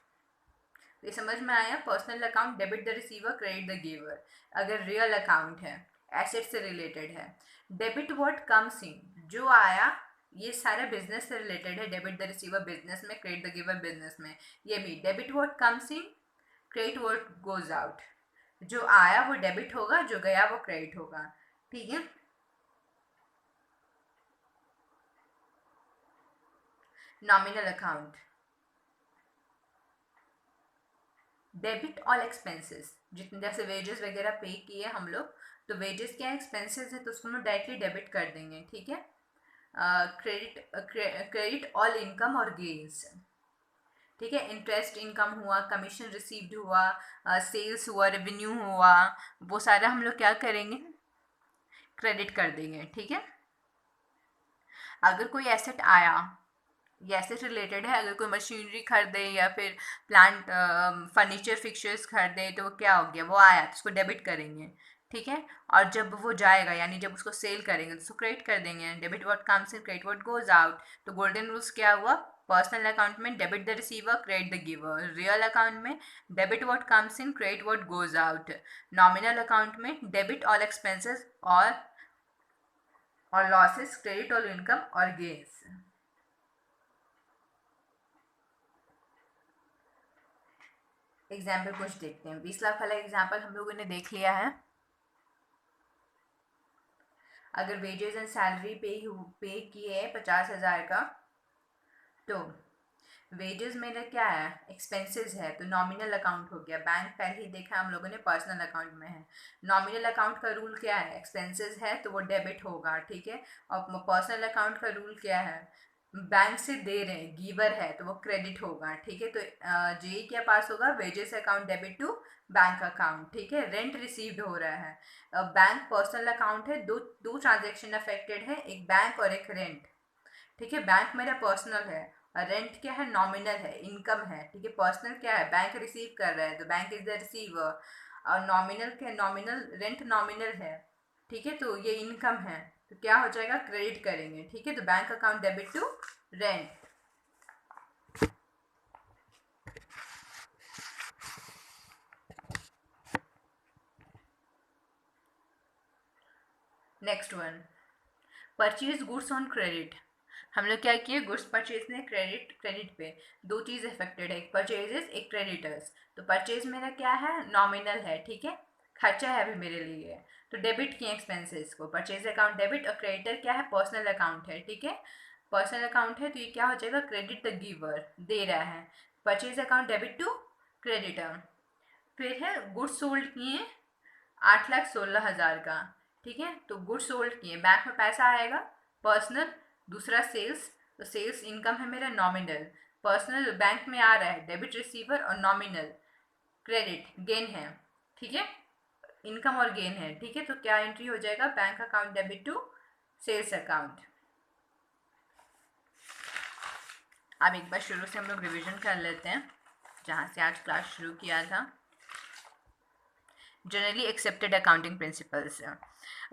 ये समझ में आया? Personal account debit the receiver, credit the giver. अगर रियल अकाउंट है, एसेट से रिलेटेड है, डेबिट व्हाट कम्स इन, जो आया, ये सारा बिजनेस से रिलेटेड है। डेबिट द रिसीवर बिजनेस में, क्रेडिट द गिवर बिजनेस में। ये भी debit what comes in, credit what goes out. जो आया वो डेबिट होगा, जो गया वो क्रेडिट होगा, ठीक है। Nominal account, debit all expenses, जितने जैसे वेजेस वगैरह पे किए हम लोग, तो वेजेस क्या एक्सपेंसेस है, तो उसको हम डायरेक्टली डेबिट कर देंगे, ठीक है। क्रेडिट ऑल इनकम और गेन्स, ठीक है। इंटरेस्ट इनकम हुआ, कमीशन रिसीव्ड हुआ, सेल्स हुआ, रेवेन्यू हुआ, वो सारा हम लोग क्या करेंगे? क्रेडिट कर देंगे, ठीक है। अगर कोई एसेट आया, ये एसेट रिलेटेड है, अगर कोई मशीनरी खरीदे या फिर प्लांट फर्नीचर फिक्चर्स खरीदे, तो वो क्या हो गया? वो आया तो उसको डेबिट करेंगे, ठीक है। और जब वो जाएगा, यानी जब उसको सेल करेंगे, तो उसको क्रेडिट कर देंगे। Debit what comes in, credit what goes out. तो गोल्डन रूल्स क्या हुआ? पर्सनल अकाउंट में debit the receiver, credit the giver. Real account में debit what comes in, credit what goes out. Nominal account में डेबिट ऑल एक्सपेंसेस और लॉसेस, क्रेडिट ऑल इनकम और गेन्स। एग्जाम्पल कुछ देखते हैं। 20 लाख वाला एग्जाम्पल हम लोगों ने देख लिया है। अगर वेजेस एंड सैलरी पे किए है 50,000 का, तो वेजेस मेरा क्या है? एक्सपेंसेस है, तो नॉमिनल अकाउंट हो गया। बैंक पहले ही देखा हम लोगों ने, पर्सनल अकाउंट में है। नॉमिनल अकाउंट का रूल क्या है? एक्सपेंसेस है तो वो डेबिट होगा, ठीक है। और पर्सनल अकाउंट का रूल क्या है? बैंक से दे रहे हैं, गिवर है, तो वो क्रेडिट होगा, ठीक है। तो जे क्या पास होगा? Wages account debit to bank account, ठीक है। रेंट रिसीव्ड हो रहा है, बैंक पर्सनल अकाउंट है, दो दो ट्रांजेक्शन अफेक्टेड है, एक बैंक और एक रेंट, ठीक है। बैंक मेरा पर्सनल है और रेंट क्या है? नॉमिनल है, इनकम है, ठीक है। पर्सनल क्या है? बैंक रिसीव कर रहा है, तो बैंक इज द रिसीवर। और नॉमिनल क्या? नॉमिनल रेंट नॉमिनल है, ठीक है। तो ये इनकम है, तो क्या हो जाएगा? क्रेडिट करेंगे, ठीक है। तो bank account debit to rent. Next one, purchase goods on credit. हम लोग क्या किए? गुड्स परचेज ने क्रेडिट पे। दो चीज़ अफेक्टेड है, एक परचेजेस, एक क्रेडिटर्स। तो परचेज मेरा क्या है? नॉमिनल है, ठीक है, खर्चा है अभी मेरे लिए, तो डेबिट किए एक्सपेंसेस को। Purchase account debit. और क्रेडिटर क्या है? पर्सनल अकाउंट है, ठीक है। पर्सनल अकाउंट है तो ये क्या हो जाएगा? क्रेडिट द गिवर, दे रहा है। Purchase account debit to creditor. फिर है गुड्स सोल्ड किए 8,16,000 का, ठीक है। तो गुड्स सोल्ड किए, बैंक में पैसा आएगा, पर्सनल। दूसरा सेल्स, तो सेल्स इनकम है मेरा, नॉमिनल। पर्सनल बैंक में आ रहा है, डेबिट रिसीवर, और नॉमिनल क्रेडिट गेन है, ठीक है। इनकम और गेन है, ठीक है। तो क्या एंट्री हो जाएगा? Bank account debit to sales account. अब एक बार शुरू से हम लोग रिविजन कर लेते हैं, जहाँ से आज क्लास शुरू किया था। Generally accepted accounting principles.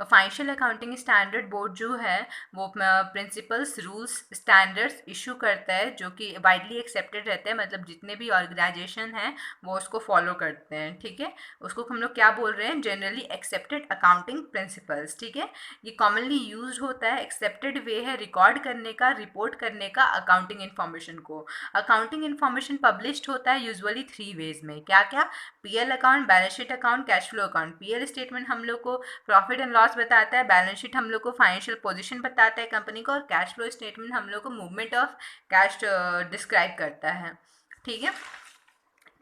Financial accounting standard board जो है वो प्रिंसिपल्स, रूल्स, स्टैंडर्ड्स इशू करता है जो कि वाइडली एक्सेप्टेड रहते हैं, मतलब जितने भी ऑर्गेनाइजेशन हैं वो उसको फॉलो करते हैं, ठीक है। उसको हम लोग क्या बोल रहे हैं? जनरली एक्सेप्टेड अकाउंटिंग प्रिंसिपल्स, ठीक है। ये कॉमनली यूज होता है, एक्सेप्टेड वे है रिकॉर्ड करने का, रिपोर्ट करने का अकाउंटिंग इन्फॉर्मेशन को। अकाउंटिंग इन्फॉर्मेशन पब्लिश्ड होता है यूजुअली 3 वेज में। क्या क्या? PL account, balance sheet account, cash flow account. PL statement हम लोग को प्रॉफिट एंड लॉस बताता है, बैलेंस शीट हम लोग को फाइनेंशियल पोजीशन बताता है कंपनी को, और कैश फ्लो स्टेटमेंट हम लोग को मूवमेंट ऑफ कैश डिस्क्राइब करता है, ठीक है।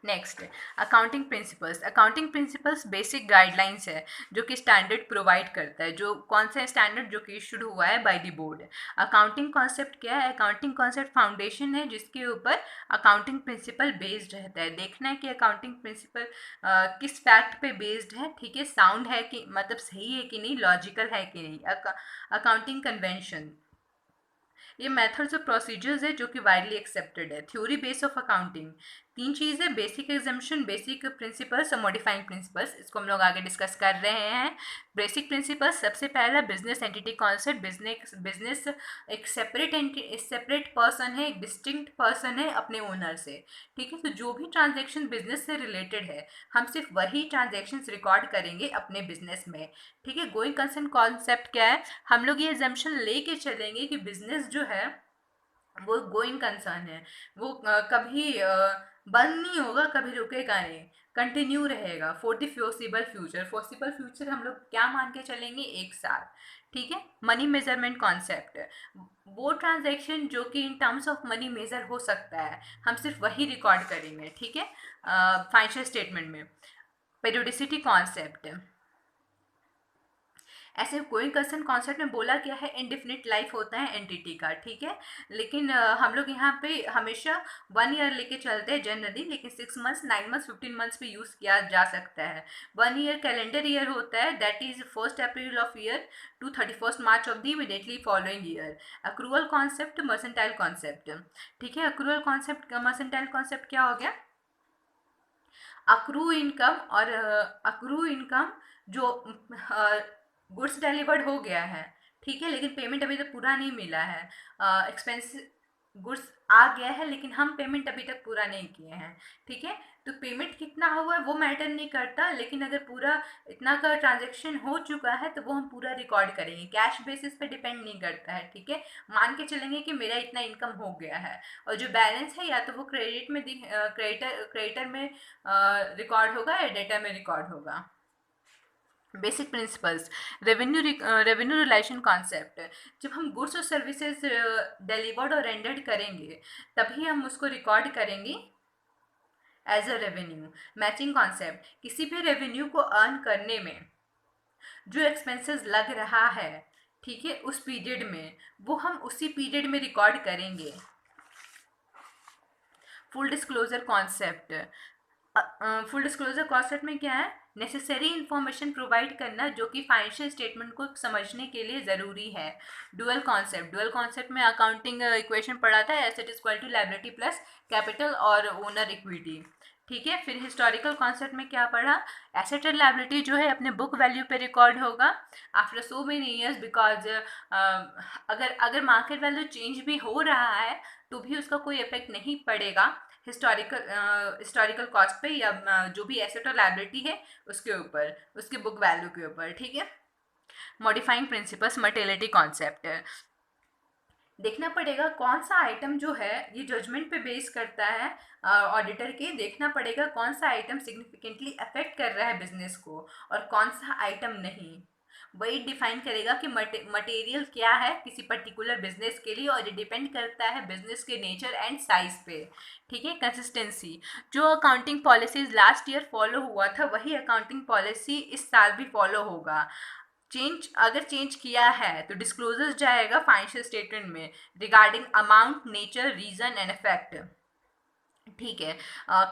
Next, accounting principles. Accounting principles basic guidelines है जो कि स्टैंडर्ड प्रोवाइड करता है। जो कौन सा स्टैंडर्ड, जो कि इशूड हुआ है by the board. Accounting concept क्या है? अकाउंटिंग कॉन्सेप्ट फाउंडेशन है जिसके ऊपर अकाउंटिंग प्रिंसिपल बेस्ड रहता है। देखना है कि अकाउंटिंग प्रिंसिपल किस फैक्ट पे बेस्ड है, ठीक है, साउंड है कि मतलब सही है कि नहीं, लॉजिकल है कि नहीं। अकाउंटिंग कन्वेंशन, ये मेथड्स और प्रोसीजर्स है जो कि वाइडली एक्सेप्टेड है। थ्योरी बेस ऑफ अकाउंटिंग, तीन चीज़ है, बेसिक एग्जाम्पशन, बेसिक प्रिंसिपल्स और मॉडिफाइंग प्रिंसिपल्स। इसको हम लोग आगे डिस्कस कर रहे हैं। बेसिक प्रिंसिपल्स, सबसे पहला बिजनेस एंटिटी कॉन्सेप्ट। बिजनेस एक सेपरेट पर्सन है, एक डिस्टिंक्ट पर्सन है अपने ओनर से, ठीक है। तो जो भी ट्रांजेक्शन बिजनेस से रिलेटेड है, हम सिर्फ वही ट्रांजेक्शन रिकॉर्ड करेंगे अपने बिजनेस में, ठीक है। गोइंग कंसर्न कॉन्सेप्ट क्या है? हम लोग ये एग्जाम्पशन लेके चलेंगे कि बिजनेस जो है वो गोइंग कंसर्न है, वो कभी बंद नहीं होगा, कभी रुकेगा नहीं, कंटिन्यू रहेगा for the forcible future. Forcible future हम लोग क्या मान के चलेंगे? एक साल, ठीक है। मनी मेजरमेंट कॉन्सेप्ट, वो ट्रांजैक्शन जो कि in terms of money measure हो सकता है, हम सिर्फ वही रिकॉर्ड करेंगे, ठीक है, फाइनेंशियल स्टेटमेंट में। पेरियोडिसिटी कॉन्सेप्ट, ऐसे कोई कंसर्न कॉन्सेप्ट में बोला गया है इनडिफिनिट लाइफ होता है एंटिटी का, ठीक है। लेकिन हम लोग यहाँ पे हमेशा 1 ईयर लेके चलते हैं जनरली, लेकिन 6 मंथ्स, 9 मंथ्स, 15 मंथ्स भी यूज़ किया जा सकता है। 1 ईयर कैलेंडर ईयर होता है, that is 1 April of year to 31 March of the immediately following year. Accrual concept, mercantile concept, ठीक है। अक्रूवल कॉन्सेप्ट, मर्सेंटाइल कॉन्सेप्ट क्या हो गया? अक्रू इनकम, और अक्रू इनकम जो गुड्स डिलीवर्ड हो गया है, ठीक है, लेकिन पेमेंट अभी तक पूरा नहीं मिला है। एक्सपेंस गुड्स आ गया है लेकिन हम पेमेंट अभी तक पूरा नहीं किए हैं, ठीक है। तो पेमेंट कितना हुआ है वो मैटर नहीं करता, लेकिन अगर पूरा इतना का ट्रांजेक्शन हो चुका है तो वो हम पूरा रिकॉर्ड करेंगे। कैश बेसिस पे डिपेंड नहीं करता है, ठीक है। मान के चलेंगे कि मेरा इतना इनकम हो गया है, और जो बैलेंस है या तो वो क्रेडिट में क्रेडिटर में रिकॉर्ड होगा या डेटा में रिकॉर्ड होगा। Basic principles, revenue relation concept, जब हम गुड्स और सर्विसेज डिलीवर्ड और रेंडर्ड करेंगे तभी हम उसको रिकॉर्ड करेंगे as a revenue. Matching concept, किसी भी रेवेन्यू को अर्न करने में जो एक्सपेंसेस लग रहा है, ठीक है, उस पीरियड में, वो हम उसी पीरियड में रिकॉर्ड करेंगे। Full disclosure concept, full disclosure concept में क्या है? नेसेसरी इन्फॉर्मेशन प्रोवाइड करना जो कि फाइनेंशियल स्टेटमेंट को समझने के लिए ज़रूरी है। डुअल कॉन्सेप्ट, डुअल कॉन्सेप्ट में अकाउंटिंग इक्वेशन पढ़ा था, asset is equal to liability plus capital और ओनर इक्विटी, ठीक है। फिर हिस्टोरिकल कॉन्सेप्ट में क्या पढ़ा? एसेट एंड लायबिलिटी जो है अपने बुक वैल्यू पे रिकॉर्ड होगा after so many years, because अगर अगर मार्केट वैल्यू चेंज भी हो रहा है तो भी उसका कोई इफेक्ट नहीं पड़ेगा हिस्टोरिकल कॉस्ट पे, या जो भी एसेट और लायबिलिटी है उसके ऊपर, उसके बुक वैल्यू के ऊपर, ठीक है। मॉडिफाइंग प्रिंसिपल्स, मर्टेलिटी कॉन्सेप्ट, देखना पड़ेगा कौन सा आइटम जो है ये जजमेंट पे बेस करता है ऑडिटर के। देखना पड़ेगा कौन सा आइटम सिग्निफिकेंटली अफेक्ट कर रहा है बिजनेस को और कौन सा आइटम नहीं। वही डिफाइन करेगा कि मटेरियल क्या है किसी पर्टिकुलर बिजनेस के लिए, और ये डिपेंड करता है बिजनेस के नेचर एंड साइज पे, ठीक है। कंसिस्टेंसी, जो accounting policies last year follow हुआ था वही अकाउंटिंग पॉलिसी इस साल भी फॉलो होगा। अगर चेंज किया है तो डिस्क्लोजर जाएगा फाइनेंशियल स्टेटमेंट में regarding amount, nature, reason and effect, ठीक है।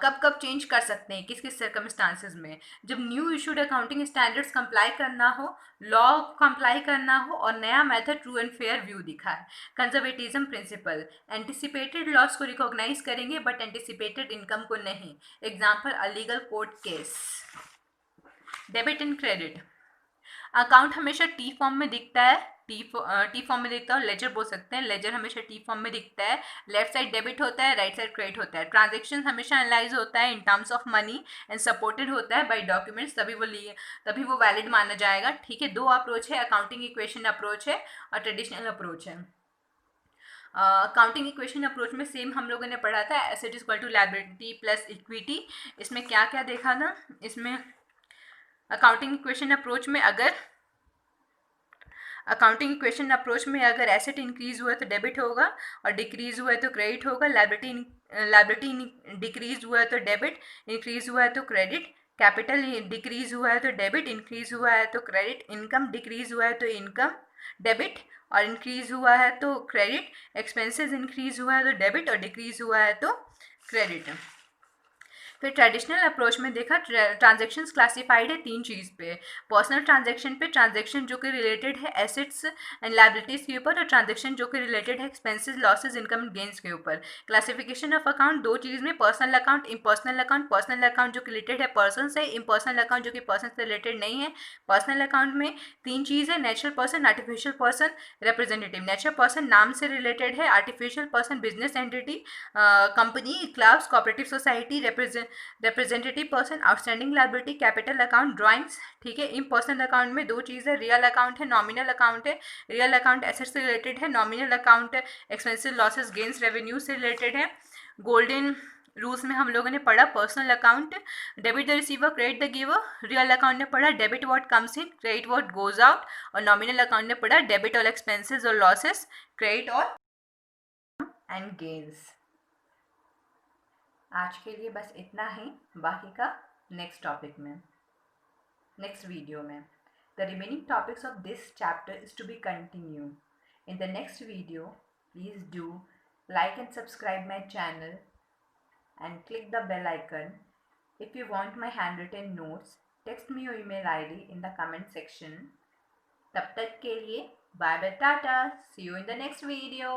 कब कब चेंज कर सकते हैं, किस किस सर्कमस्टांसेस में? जब new issued accounting standards comply करना हो, लॉ कंप्लाई करना हो, और नया method true and fair view दिखाए। कंजर्वेटिज्म प्रिंसिपल, एंटिसिपेटेड लॉस को रिकॉग्नाइज करेंगे बट एंटिसिपेटेड इनकम को नहीं। Example, illegal court case. Debit and credit, account हमेशा टी फॉर्म में दिखता है, टी फॉर्म में दिखता है, लेजर बोल सकते हैं, लेजर हमेशा टी फॉर्म में दिखता है। लेफ्ट साइड डेबिट होता है, राइट साइड क्रेडिट होता है। ट्रांजेक्शन हमेशा एनालाइज होता है इन terms of money and supported होता है बाय डॉक्यूमेंट्स, तभी वो वैलिड माना जाएगा, ठीक है। दो अप्रोच है, अकाउंटिंग इक्वेशन अप्रोच है और ट्रेडिशनल अप्रोच है। अकाउंटिंग इक्वेशन अप्रोच में सेम हम लोगों ने पढ़ा था, asset is equal to liability plus equity. इसमें क्या क्या देखा था? इसमें अकाउंटिंग इक्वेशन अप्रोच में अकाउंटिंग इक्वेशन अप्रोच में अगर एसेट इंक्रीज हुआ है तो डेबिट होगा और डिक्रीज हुआ है तो क्रेडिट होगा. लायबिलिटी डिक्रीज हुआ है तो डेबिट, इंक्रीज हुआ है तो क्रेडिट. कैपिटल डिक्रीज हुआ है तो डेबिट, इंक्रीज हुआ है तो क्रेडिट. इनकम डिक्रीज हुआ है तो इनकम डेबिट और इंक्रीज हुआ है तो क्रेडिट. एक्सपेंसेस इंक्रीज हुआ है तो डेबिट और डिक्रीज हुआ है तो क्रेडिट. फिर ट्रेडिशनल अप्रोच में देखा ट्रांजेक्शन्स क्लासिफाइड है 3 चीज़ पे. पर्सनल ट्रांजेक्शन पे, ट्रांजेक्शन जो कि रिलेटेड है एसेट्स एंड लायबिलिटीज़ के ऊपर, और ट्रांजेक्शन जो कि रिलेटेड है expenses, losses, income and gains के ऊपर. क्लासिफिकेशन ऑफ अकाउंट 2 चीज़ में, personal account, impersonal account. Personal account जो कि रिलेटेड है पर्सन से, इम्पर्सनल अकाउंट जो कि पर्सन से रिलेटेड नहीं है. पर्सनल अकाउंट में 3 चीज़ है, natural person, artificial person, representative. Natural person नाम से रिलेटेड है, artificial person business entity, company, clubs, cooperative society, representative person, outstanding liability, capital account, drawings. ठीक है. इम्पर्सनल अकाउंट में 2 चीज़ है, रियल अकाउंट है, नॉमिनल अकाउंट है. रियल अकाउंट एसेट से रिलेटेड है, nominal account expensive, losses, gains, revenue से रिलेटेड है. गोल्डन रूल्स में हम लोगों ने पढ़ा personal account debit the receiver, credit the giver. Real account ने पढ़ा debit what comes in, credit what goes out. और नॉमिनल अकाउंट ने पढ़ा डेबिट ऑल एक्सपेंसेस और losses, credit all and gains. आज के लिए बस इतना ही, बाकी का नेक्स्ट टॉपिक में, नेक्स्ट वीडियो में. The remaining topics of this chapter is to be continue in the next video. Please do like and subscribe my channel and click the bell icon. If you want my handwritten notes, text me your email ID in the comment section. तब तक के लिए bye bye, tata, see you in the next video.